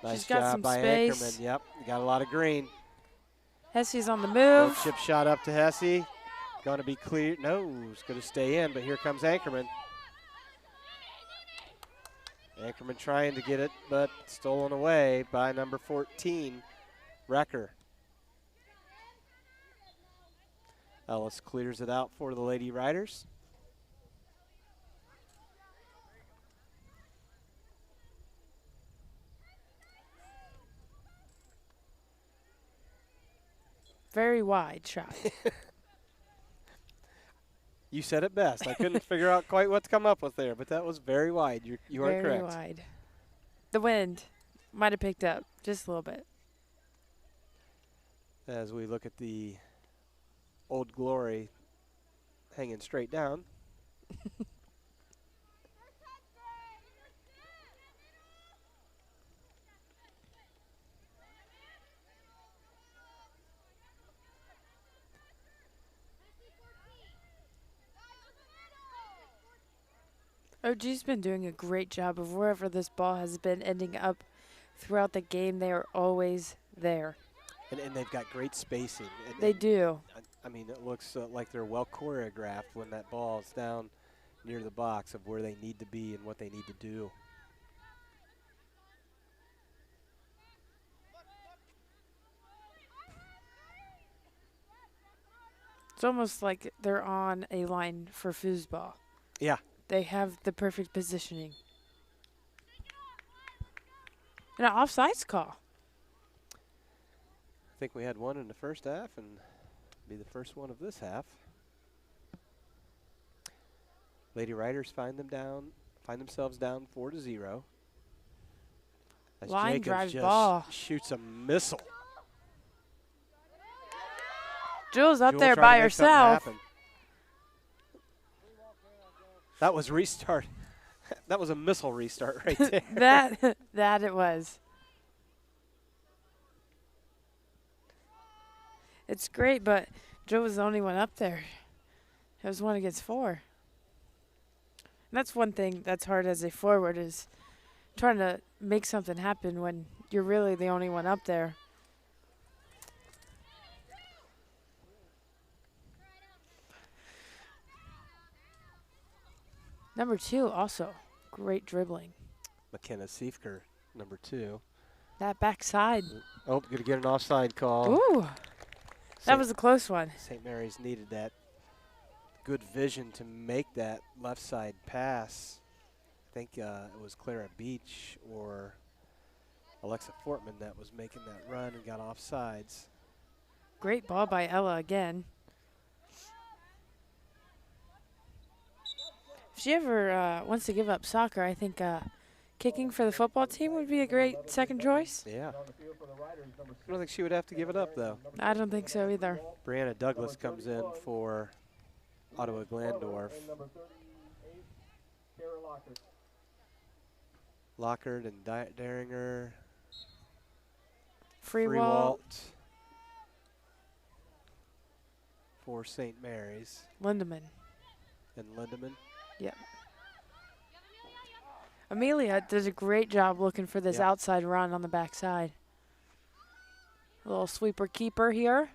Nice She's got job some by space. Anchorman. Yep, got a lot of green. Hesse's on the Little move. chip shot up to Hesse. Going to be clear. No, it's going to stay in, but here comes Anchorman. Anchorman trying to get it, but stolen away by number 14, Wrecker. Ellis clears it out for the Lady Riders. Very wide shot. You said it best. I couldn't figure out quite what to come up with there, but that was very wide. You are correct. Very wide. The wind might have picked up just a little bit. As we look at the Old Glory hanging straight down. OG's been doing a great job of wherever this ball has been ending up throughout the game. They are always there. And they've got great spacing. And They do. I mean, it looks like they're well choreographed when that ball is down near the box of where they need to be and what they need to do. It's almost like they're on a line for foosball. Yeah. They have the perfect positioning. And an offsides call. I think we had one in the first half and be the first one of this half. Lady Riders find themselves down 4-0. As Line Jacobs drive just ball. shoots a missile. Jules up Jewel there trying by to make something herself. happen. That was restart. That was a missile restart right there. that it was. It's great, but Joe was the only one up there. It was 1 against 4. And that's one thing that's hard as a forward is trying to make something happen when you're really the only one up there. Number 2 also great dribbling. McKenna Siefker, number 2. That backside. Oh, going to get an offside call. Ooh, that was a close one. St. Mary's needed that good vision to make that left side pass. I think it was Clara Beach or Alexa Fortman that was making that run and got offsides. Great ball by Ella again. If she ever wants to give up soccer, I think kicking for the football team would be a great second choice. Yeah. I don't think she would have to give it up, though. I don't think so either. Brianna Douglas comes in for Ottawa Glandorf. Lockard and Daringer. Freewalt. For St. Mary's. Lindemann. And Lindemann. Yep. Amelia does a great job looking for this outside run on the backside. A little sweeper keeper here.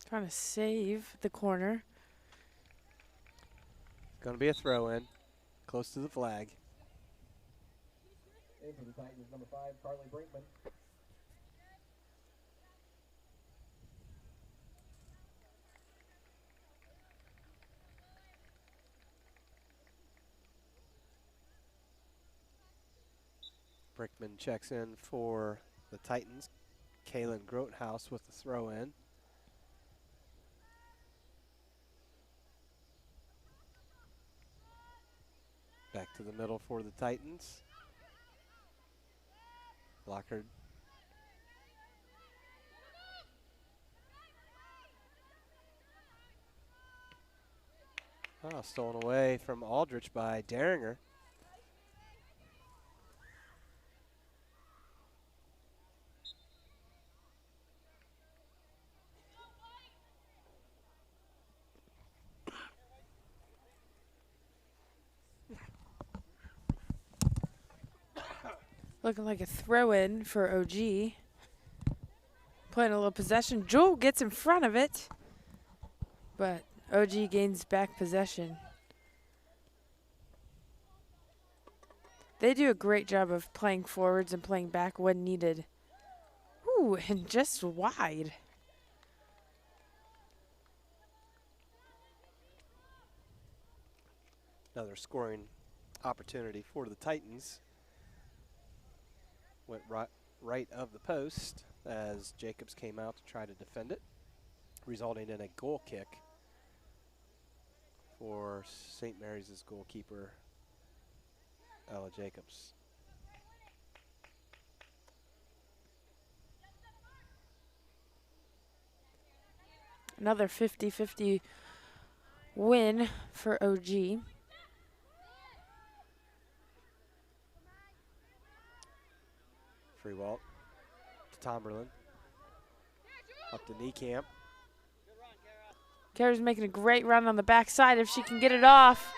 Trying to save the corner. Going to be a throw-in, close to the flag. In for the Titans, number 5, Carly Brinkman. Brickman checks in for the Titans. Kaylin Grotehouse with the throw-in. Back to the middle for the Titans. Lockard. Oh, stolen away from Aldrich by Daringer. Looking like a throw-in for OG. Playing a little possession. Jewel gets in front of it, but OG gains back possession. They do a great job of playing forwards and playing back when needed. Ooh, and just wide. Another scoring opportunity for the Titans. Went right of the post as Jacobs came out to try to defend it, resulting in a goal kick for St. Mary's' goalkeeper, Ella Jacobs. Another 50-50 win for OG. Freewalt to Tomberlin. Up to Niekamp. Kara's making a great run on the backside if she can get it off.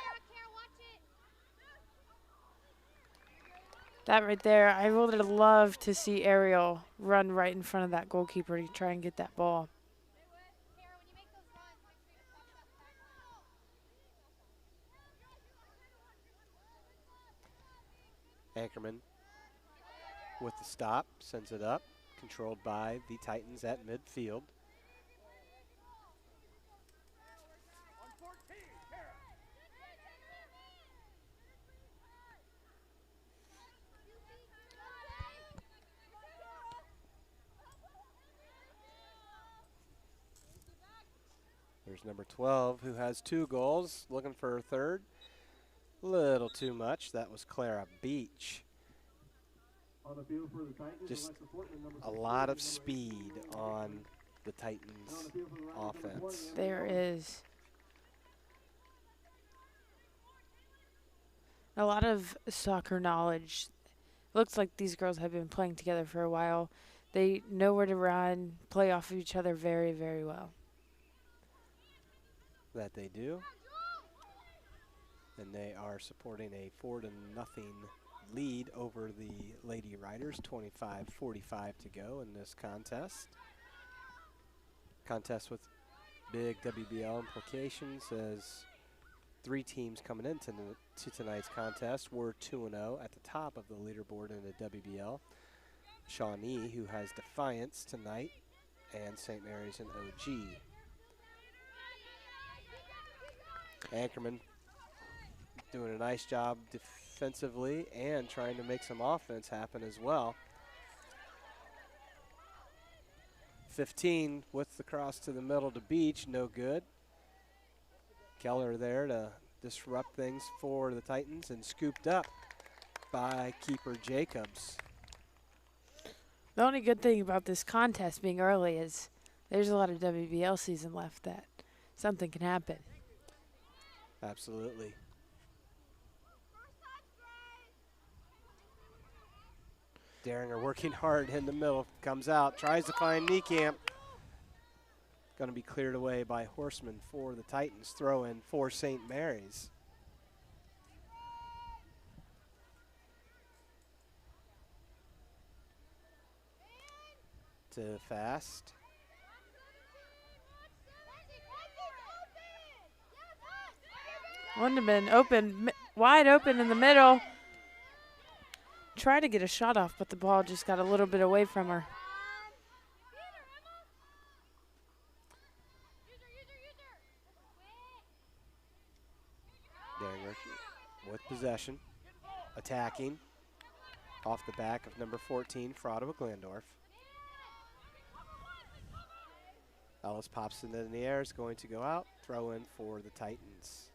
That right there, I would have loved to see Ariel run right in front of that goalkeeper to try and get that ball. Anchorman with the stop, sends it up, controlled by the Titans at midfield. There's number 12 who has 2 goals, looking for her third. Little too much. That was Clara Beach. On the field for the Titans, Just Alexa Fortman, number a 16, lot of number speed 18, on the Titans on the field for the Riders, number 20, offense. There is a lot of soccer knowledge. Looks like these girls have been playing together for a while. They know where to run, play off of each other very, very well. that they do. And they are supporting a 4-0 lead over the Lady Riders, 25-45 to go in this contest. Contest with big WBL implications, as 3 teams coming into tonight's contest were 2-0 at the top of the leaderboard in the WBL. Shawnee, who has Defiance tonight, and St. Mary's and OG. Anchorman doing a nice job defensively and trying to make some offense happen as well. 15 with the cross to the middle to Beach, no good. Keller there to disrupt things for the Titans and scooped up by keeper Jacobs. The only good thing about this contest being early is there's a lot of WBL season left that something can happen. Absolutely. Daringer working hard in the middle, comes out, tries to find Niekamp. Going to be cleared away by Horseman for the Titans. Throw in for St. Mary's. To Fast. Lindemann open, wide open in the middle. Tried to get a shot off, but the ball just got a little bit away from her. Daringer with possession, attacking off the back of number 14, Fraudo Glandorf. Ellis pops it in the air, is going to go out, throw in for the Titans.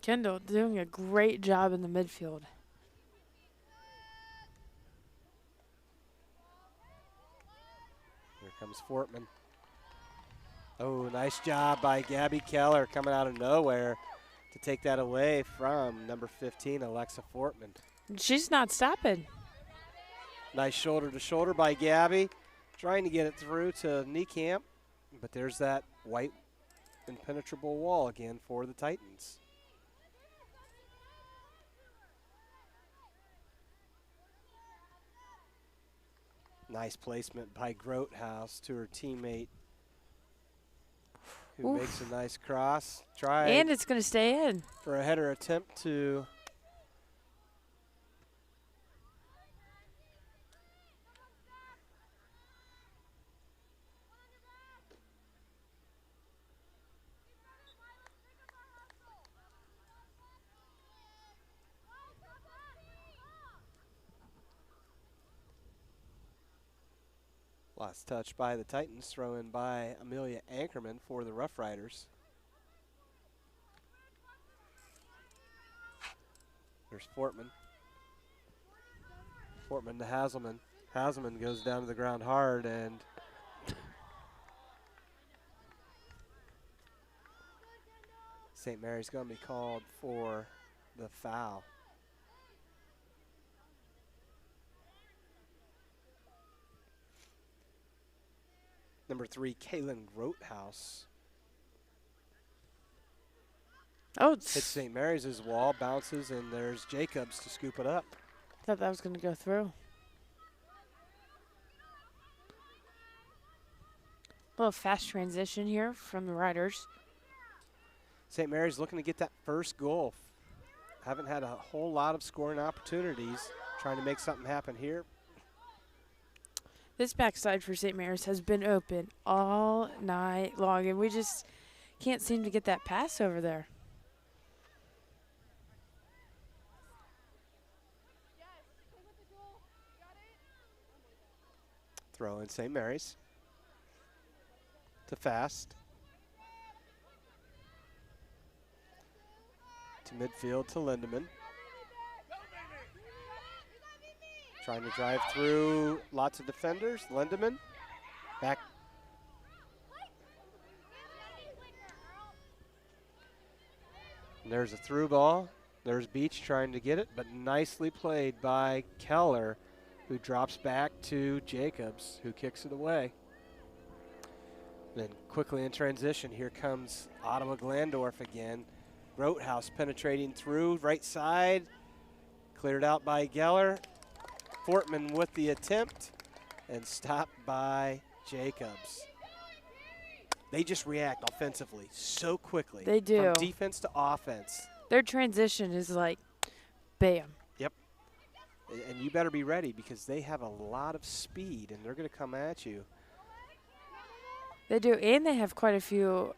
Kendall doing a great job in the midfield. Here comes Fortman. Oh, nice job by Gabby Keller coming out of nowhere to take that away from number 15, Alexa Fortman. She's not stopping. Nice shoulder to shoulder by Gabby, trying to get it through to Niekamp, but there's that white impenetrable wall again for the Titans. Nice placement by Grotehouse to her teammate, who makes a nice cross. And it's going to stay in. For a header attempt to last touch by the Titans, throw in by Amelia Ankerman for the Rough Riders. There's Fortman. Fortman to Haselman. Haselman goes down to the ground hard, and St. Mary's going to be called for the foul. Number 3, Kaylin Grotehouse. Oh, hits St. Mary's' wall, bounces, and there's Jacobs to scoop it up. Thought that was going to go through. A little fast transition here from the Riders. St. Mary's looking to get that first goal. Haven't had a whole lot of scoring opportunities. Trying to make something happen here. This backside for St. Mary's has been open all night long, and we just can't seem to get that pass over there. Throw in St. Mary's. To Fast. To midfield to Lindemann. Trying to drive through lots of defenders. Lindemann back. And there's a through ball. There's Beach trying to get it, but nicely played by Keller, who drops back to Jacobs, who kicks it away. Then quickly in transition, here comes Ottawa Glandorf again. Grotehouse penetrating through, right side, cleared out by Geller. Fortman with the attempt, and stopped by Jacobs. They just react offensively so quickly. They do. From defense to offense. Their transition is like, bam. Yep. And you better be ready because they have a lot of speed, and they're going to come at you. They do, and they have quite a few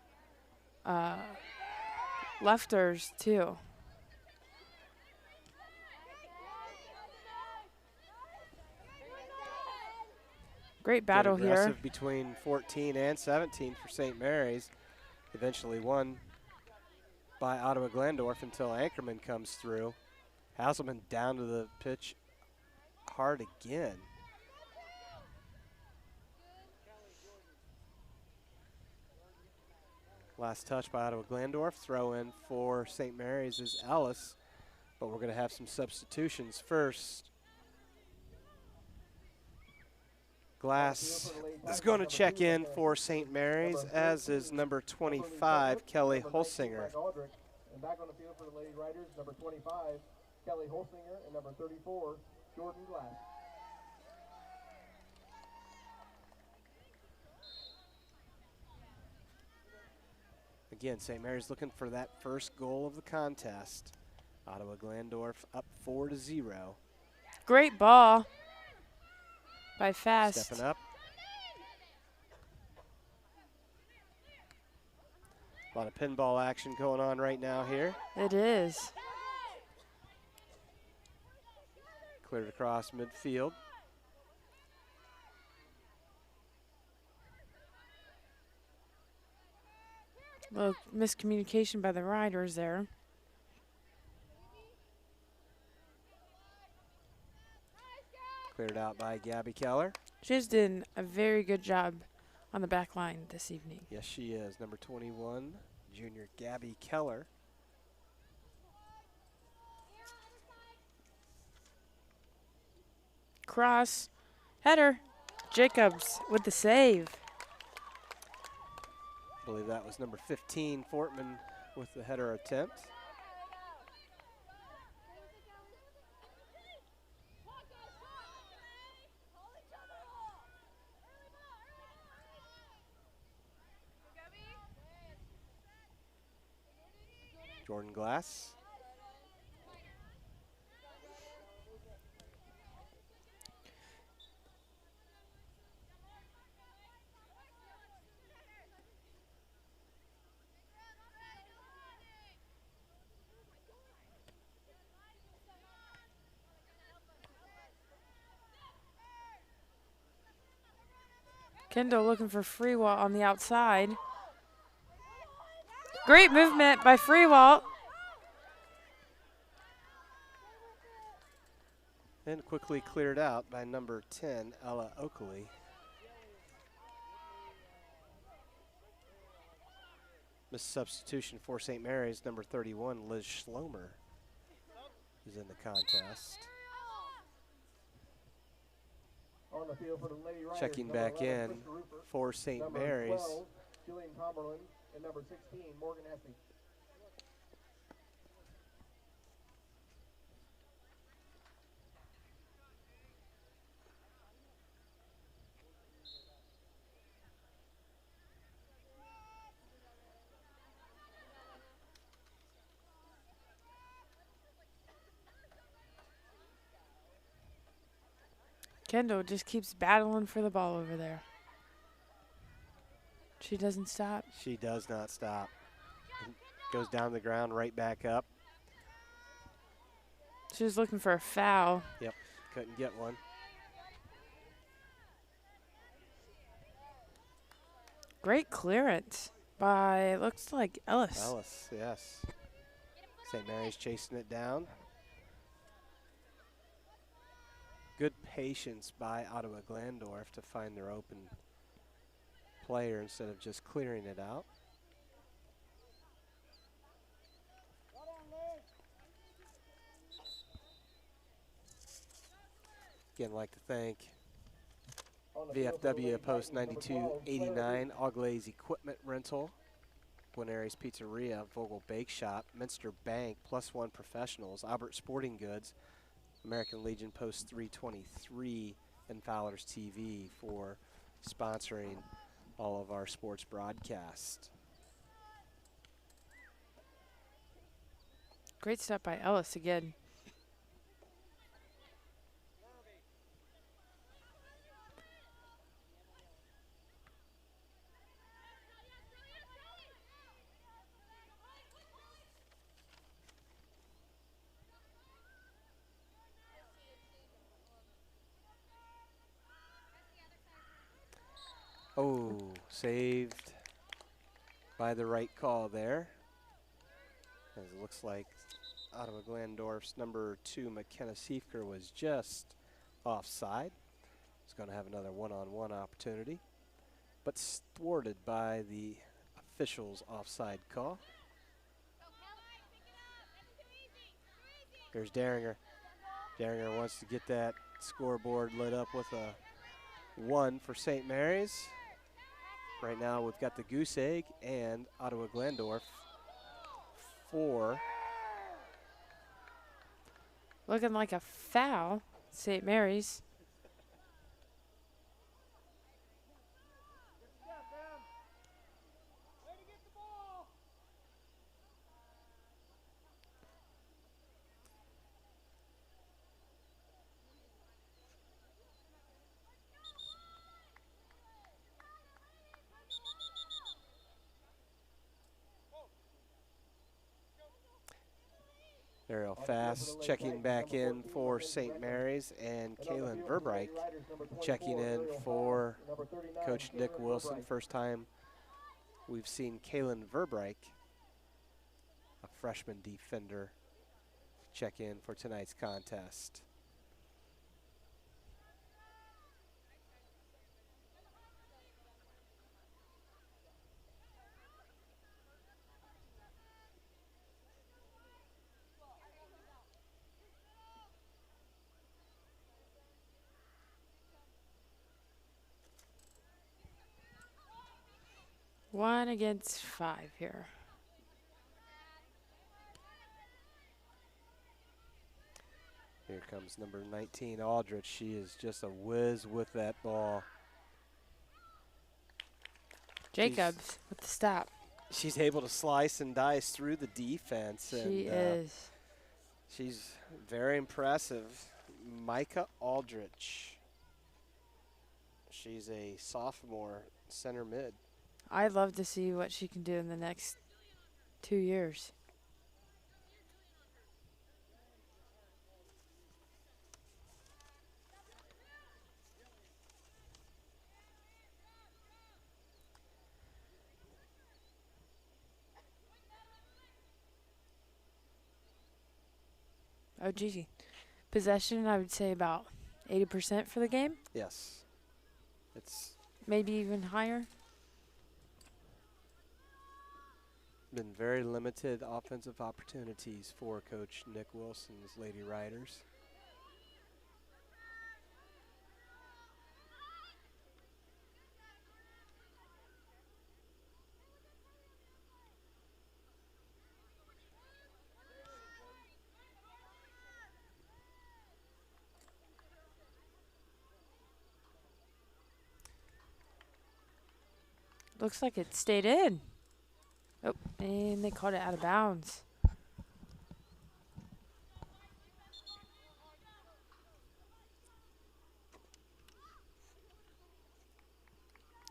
lefters, too. Great battle Good here. aggressive between 14 and 17 for St. Mary's. Eventually won by Ottawa Glandorf until Anchorman comes through. Hasselman down to the pitch hard again. Last touch by Ottawa Glandorf. Throw in for St. Mary's is Ellis, but we're going to have some substitutions first. Glass is going to check in for St. Mary's, as is number 25, Kelly Holsinger. And back on the field for the Lady Riders, number 25, Kelly Holsinger, and number 34, Jordan Glass. Again, St. Mary's looking for that first goal of the contest. Ottawa Glandorf up 4-0. Great ball by Fast. Stepping up. A lot of pinball action going on right now here. It is. Cleared across midfield. Little miscommunication by the riders there. Cleared out by Gabby Keller. She's done a very good job on the back line this evening. Yes, she is. Number 21, junior Gabby Keller. Cross, header, Jacobs with the save. I believe that was number 15, Fortman, with the header attempt. Jordan Glass. Kendall looking for Freewalt on the outside. Great movement by Freewalt. And quickly cleared out by number 10, Ella Oakley. Missed substitution for St. Mary's, number 31, Liz Schlomer, is in the contest. On the field for the Lady Riders, Checking number back 11, in Krista Rupert, for St. number Mary's. 12, Jillian Tomberlin, and number 16, Morgan Hesse. Kendall just keeps battling for the ball over there. She doesn't stop. She does not stop. Goes down the ground, right back up. She was looking for a foul. Yep, couldn't get one. Great clearance by, looks like Ellis. Ellis, yes. St. Mary's chasing it down. Good patience by Ottawa Glandorf to find their open player instead of just clearing it out. Again, I'd like to thank On the field for the VFW Lady Post Titans, number 12, 9289, Oglaze Equipment Rental, Guarneri's Pizzeria, Vogel Bake Shop, Minster Bank, Plus One Professionals, Albert Sporting Goods, American Legion Post 323, and Fowler's TV for sponsoring all of our sports broadcasts. Great stop by Ellis again. Oh, saved by the right call there. As it looks like Ottawa Glandorf's number 2, McKenna Siefker, was just offside. He's going to have another one-on-one opportunity, but thwarted by the official's offside call. Here's Daringer. Daringer wants to get that scoreboard lit up with a 1 for St. Mary's. Right now we've got the Goose Egg and Ottawa Glandorf 4. Looking like a foul, St. Mary's. Ariel Fast checking back in for St. Mary's, and Kaylin Verbeek checking in for Coach Nick Wilson. First time we've seen Kaylin Verbeek, a freshman defender, check in for tonight's contest. One against 5 here. Here comes number 19, Aldrich. She is just a whiz with that ball. Jacobs with the stop. She's able to slice and dice through the defense. She is. She's very impressive. Micah Aldrich. She's a sophomore center mid. I'd love to see what she can do in the next 2 years. Oh, gee. Possession, I would say about 80% for the game. Yes. It's Maybe even higher. been very limited offensive opportunities for Coach Nick Wilson's Lady Riders. Looks like it stayed in. Oh, and they called it out of bounds.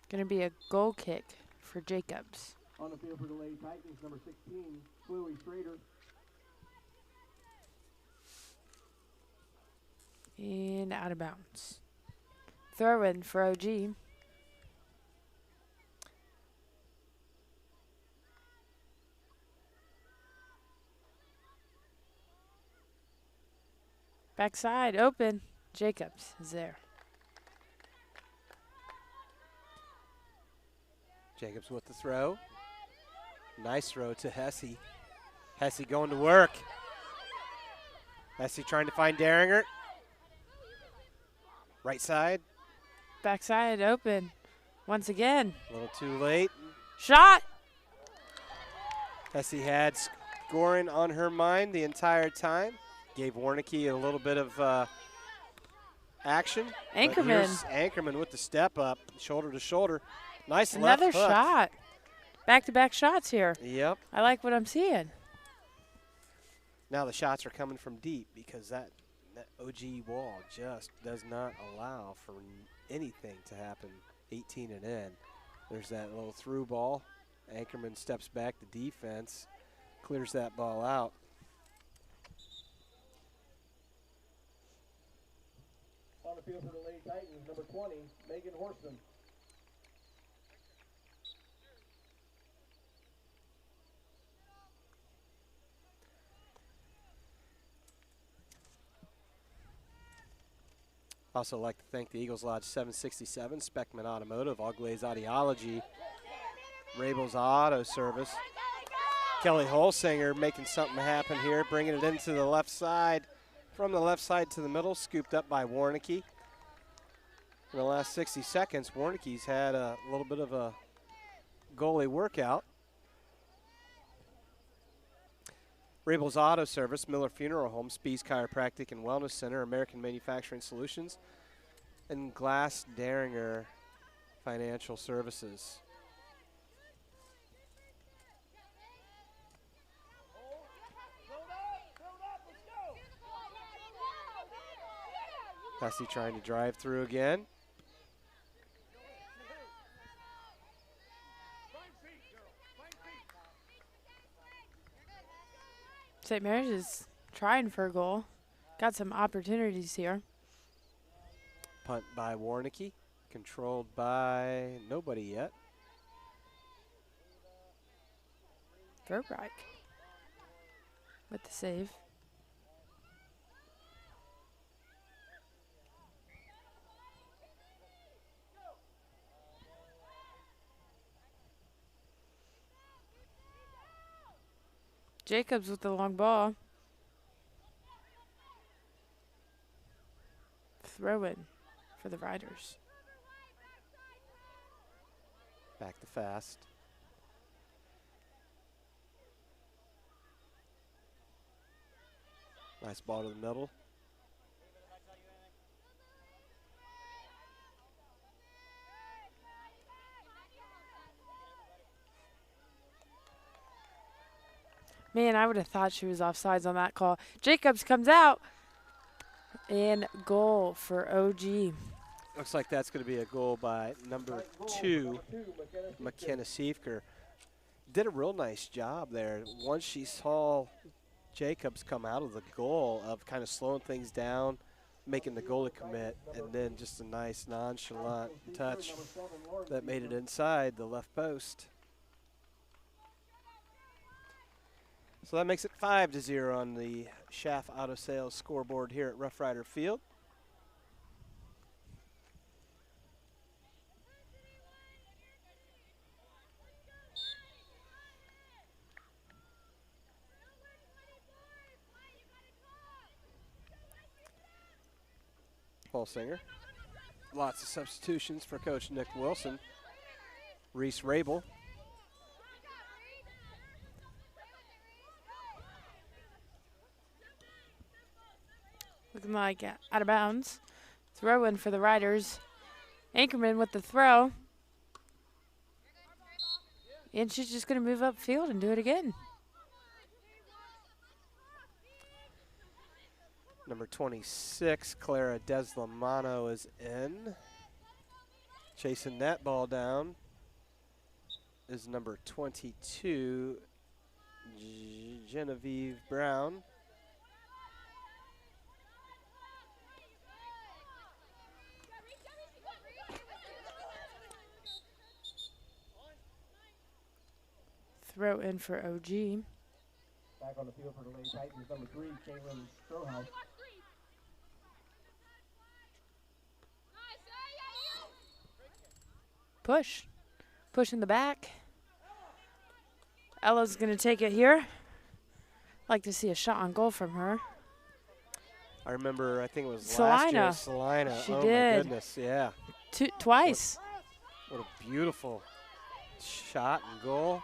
Gonna be a goal kick for Jacobs. On the field for the Lady Titans, number 16, Chloe Schrader. And out of bounds. Throw in for OG. Backside, open. Jacobs is there. Jacobs with the throw. Nice throw to Hesse. Hesse going to work. Hesse trying to find Daringer. Right side, Backside open. Once again. a little too late. Shot. Hesse had scoring on her mind the entire time. Gave Warnicki a little bit of action. But Anchorman. here's Anchorman with the step up, shoulder to shoulder. Nice Another left hook. shot. Back-to-back shots here. Yep. I like what I'm seeing. Now the shots are coming from deep because that OG wall just does not allow for anything to happen 18 and in. There's that little through ball. Anchorman steps back to defense, clears that ball out. On the field for the Lady Titans, number 20, Megan Horseman. Also like to thank the Eagles Lodge 767, Speckman Automotive, All Glaze Audiology, Rabel's Auto Service. Kelly Holsinger making something happen here, bringing it into the left side. From the left side to the middle, scooped up by Warnicki. In the last 60 seconds, Warnicki's had a little bit of a goalie workout. Rabel's Auto Service, Miller Funeral Home, Spees Chiropractic and Wellness Center, American Manufacturing Solutions, and Glass Daringer Financial Services. Hesse trying to drive through again. St. Mary's is trying for a goal. Got some opportunities here. Punt by Warnicki, controlled by nobody yet. Verbeek with the save. Jacobs with the long ball. Throw in for the Riders. Back to fast. Nice ball to the middle. Man, I would have thought she was offsides on that call. Jacobs comes out. And goal for OG. Looks like that's going to be a goal by number 2, McKenna Siefker. Did a real nice job there. Once she saw Jacobs come out of the goal of kind of slowing things down, making the goalie commit, and then just a nice nonchalant touch that made it inside the left post. So that makes it 5-0 on the Schaff Auto Sales scoreboard here at Rough Rider Field. Holsinger. Lots of substitutions for Coach Nick Wilson. Reese Rabel. Looking like out of bounds. Throw in for the Riders. Anchorman with the throw. And she's just going to move upfield and do it again. Number 26, Clara Deslamano is in. Chasing that ball down is number 22, Genevieve Brown. Throw in for OG. Back on the field for the Lady Titans, number 3, Kaylin Strohouse. Push. Push in the back. Ella's going to take it here. Like to see a shot on goal from her. I remember, I think it was Salina. last year, Salina. She Oh, did. my goodness, yeah. Twice. What a beautiful shot and goal.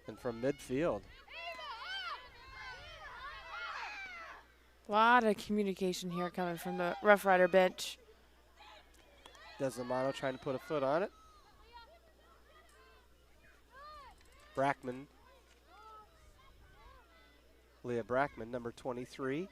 And from midfield. A lot of communication here coming from the Rough Rider bench. Deslamano trying to put a foot on it. Brackman. Leah Brackman, number 23.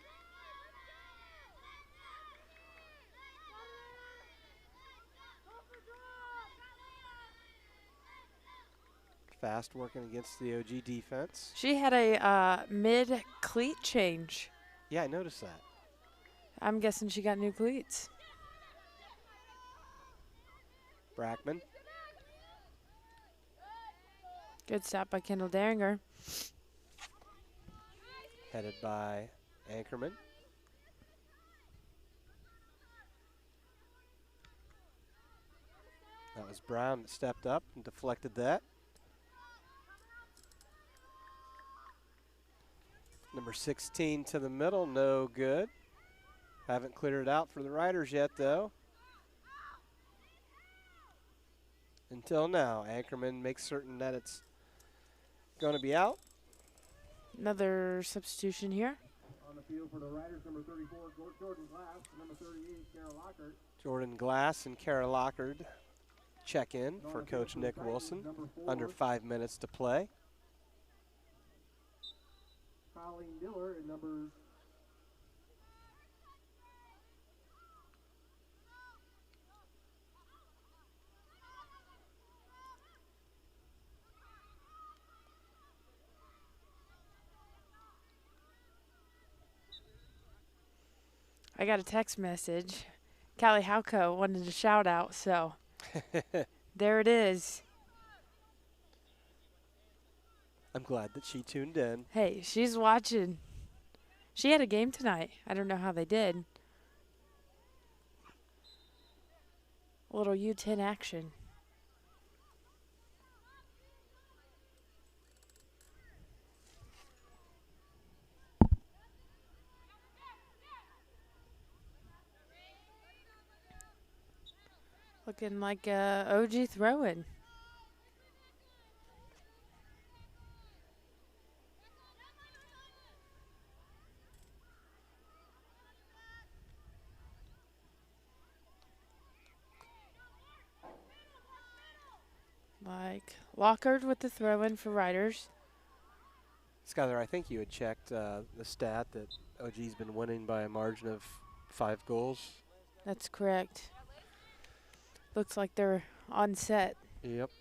Fast working against the OG defense. She had a mid-cleat change. Yeah, I noticed that. I'm guessing she got new cleats. Brackman. Good stop by Kendall Daringer. Headed by Anchorman. That was Brown that stepped up and deflected that. Number 16 to the middle, no good. Haven't cleared it out for the Riders yet, though. Until now, Anchorman makes certain that it's going to be out. Another substitution here. On the field for the Riders, number 34, Jordan Glass, number 38, Kara Lockhart. Jordan Glass and Kara Lockard check in for Coach Nick Wilson. Under 5 minutes to play. Colleen Miller and number I got a text message. Callie Hauko wanted a shout out, so there it is. I'm glad that she tuned in. Hey, she's watching. She had a game tonight. I don't know how they did. A little U10 action. Looking like a OG throw-in. Like Lockhart with the throw-in for Riders. Skylar, I think you had checked the stat that OG's been winning by a margin of 5 goals. That's correct. Looks like they're on set. Yep.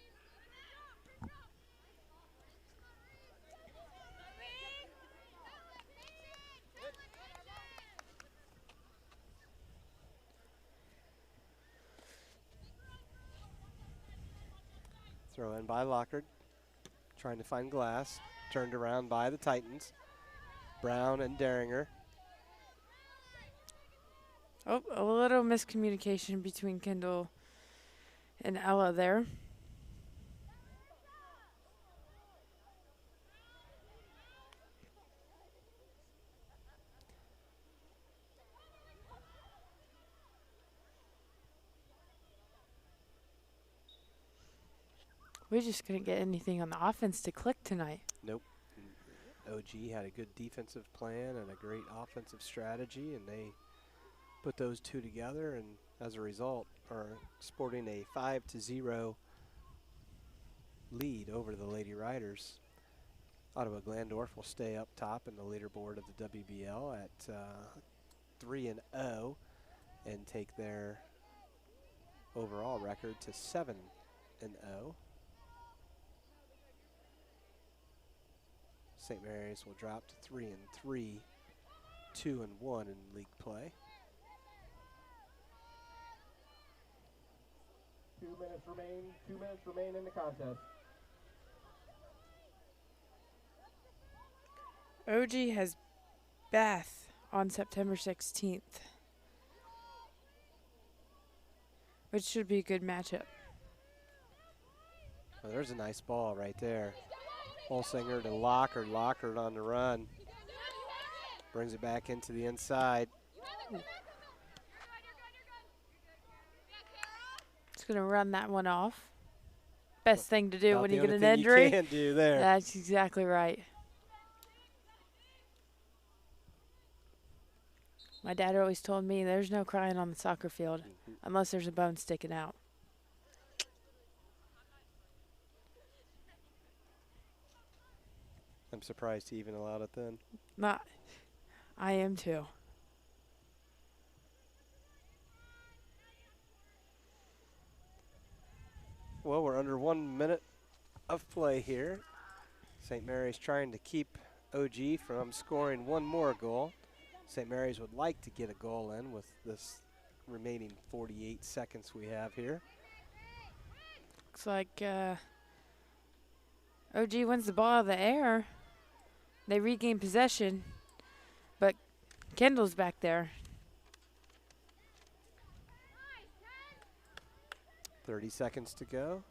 Throw in by Lockard. Trying to find Glass. Turned around by the Titans. Brown and Daringer. Oh, a little miscommunication between Kendall and Ella there. We just couldn't get anything on the offense to click tonight. Nope. OG had a good defensive plan and a great offensive strategy, and they put those two together, and as a result are sporting a 5-0 lead over the Lady Riders. Ottawa Glandorf will stay up top in the leaderboard of the WBL at 3-0 and take their overall record to 7-0. St. Mary's will drop to 3-3, 2-1 in league play. 2 minutes remain. 2 minutes remain in the contest. OG has Bath on September 16th, which should be a good matchup. Oh, there's a nice ball right there. Holsinger to Lockard. Lockard on the run. Brings it back into the inside. It's going to run that one off. Best thing to do About when the you get only an thing injury. you can do there. That's exactly right. My dad always told me there's no crying on the soccer field unless there's a bone sticking out. I'm surprised he even allowed it then. Not, I am too. Well, we're under 1 minute of play here. St. Mary's trying to keep OG from scoring one more goal. St. Mary's would like to get a goal in with this remaining 48 seconds we have here. Looks like OG wins the ball out of the air. They regain possession, but Kendall's back there. 30 seconds to go.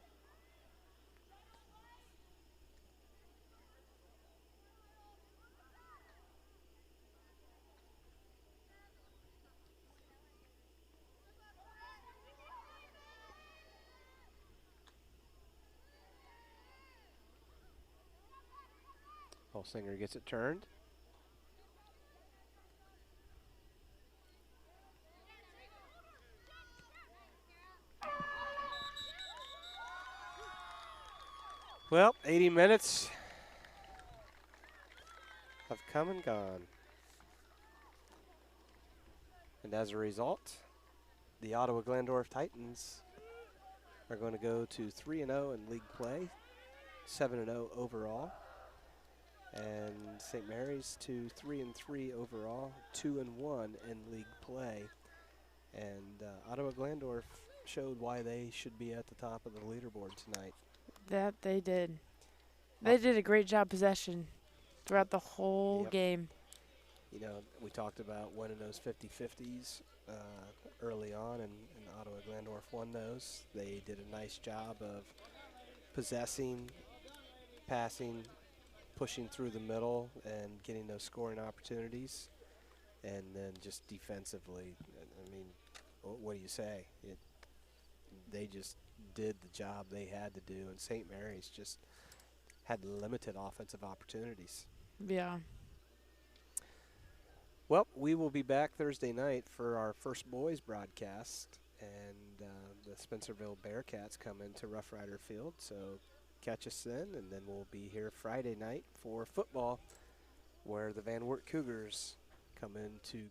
Holsinger gets it turned. Well, 80 minutes have come and gone. And as a result, the Ottawa Glandorf Titans are going to go to 3-0 in league play, 7-0 overall. And St. Mary's to 3-3 overall, 2-1 in league play. And Ottawa Glandorf showed why they should be at the top of the leaderboard tonight. That they did. They did a great job possession throughout the whole game. You know, we talked about winning those 50-50s early on, and Ottawa Glandorf won those. They did a nice job of possessing, passing, pushing through the middle, and getting those scoring opportunities. And then just defensively, I mean, what do you say? They just did the job they had to do, and St. Mary's just had limited offensive opportunities. Yeah. Well, we will be back Thursday night for our first boys broadcast, and the Spencerville Bearcats come into Rough Rider Field, so catch us then, and then we'll be here Friday night for football, where the Van Wert Cougars come into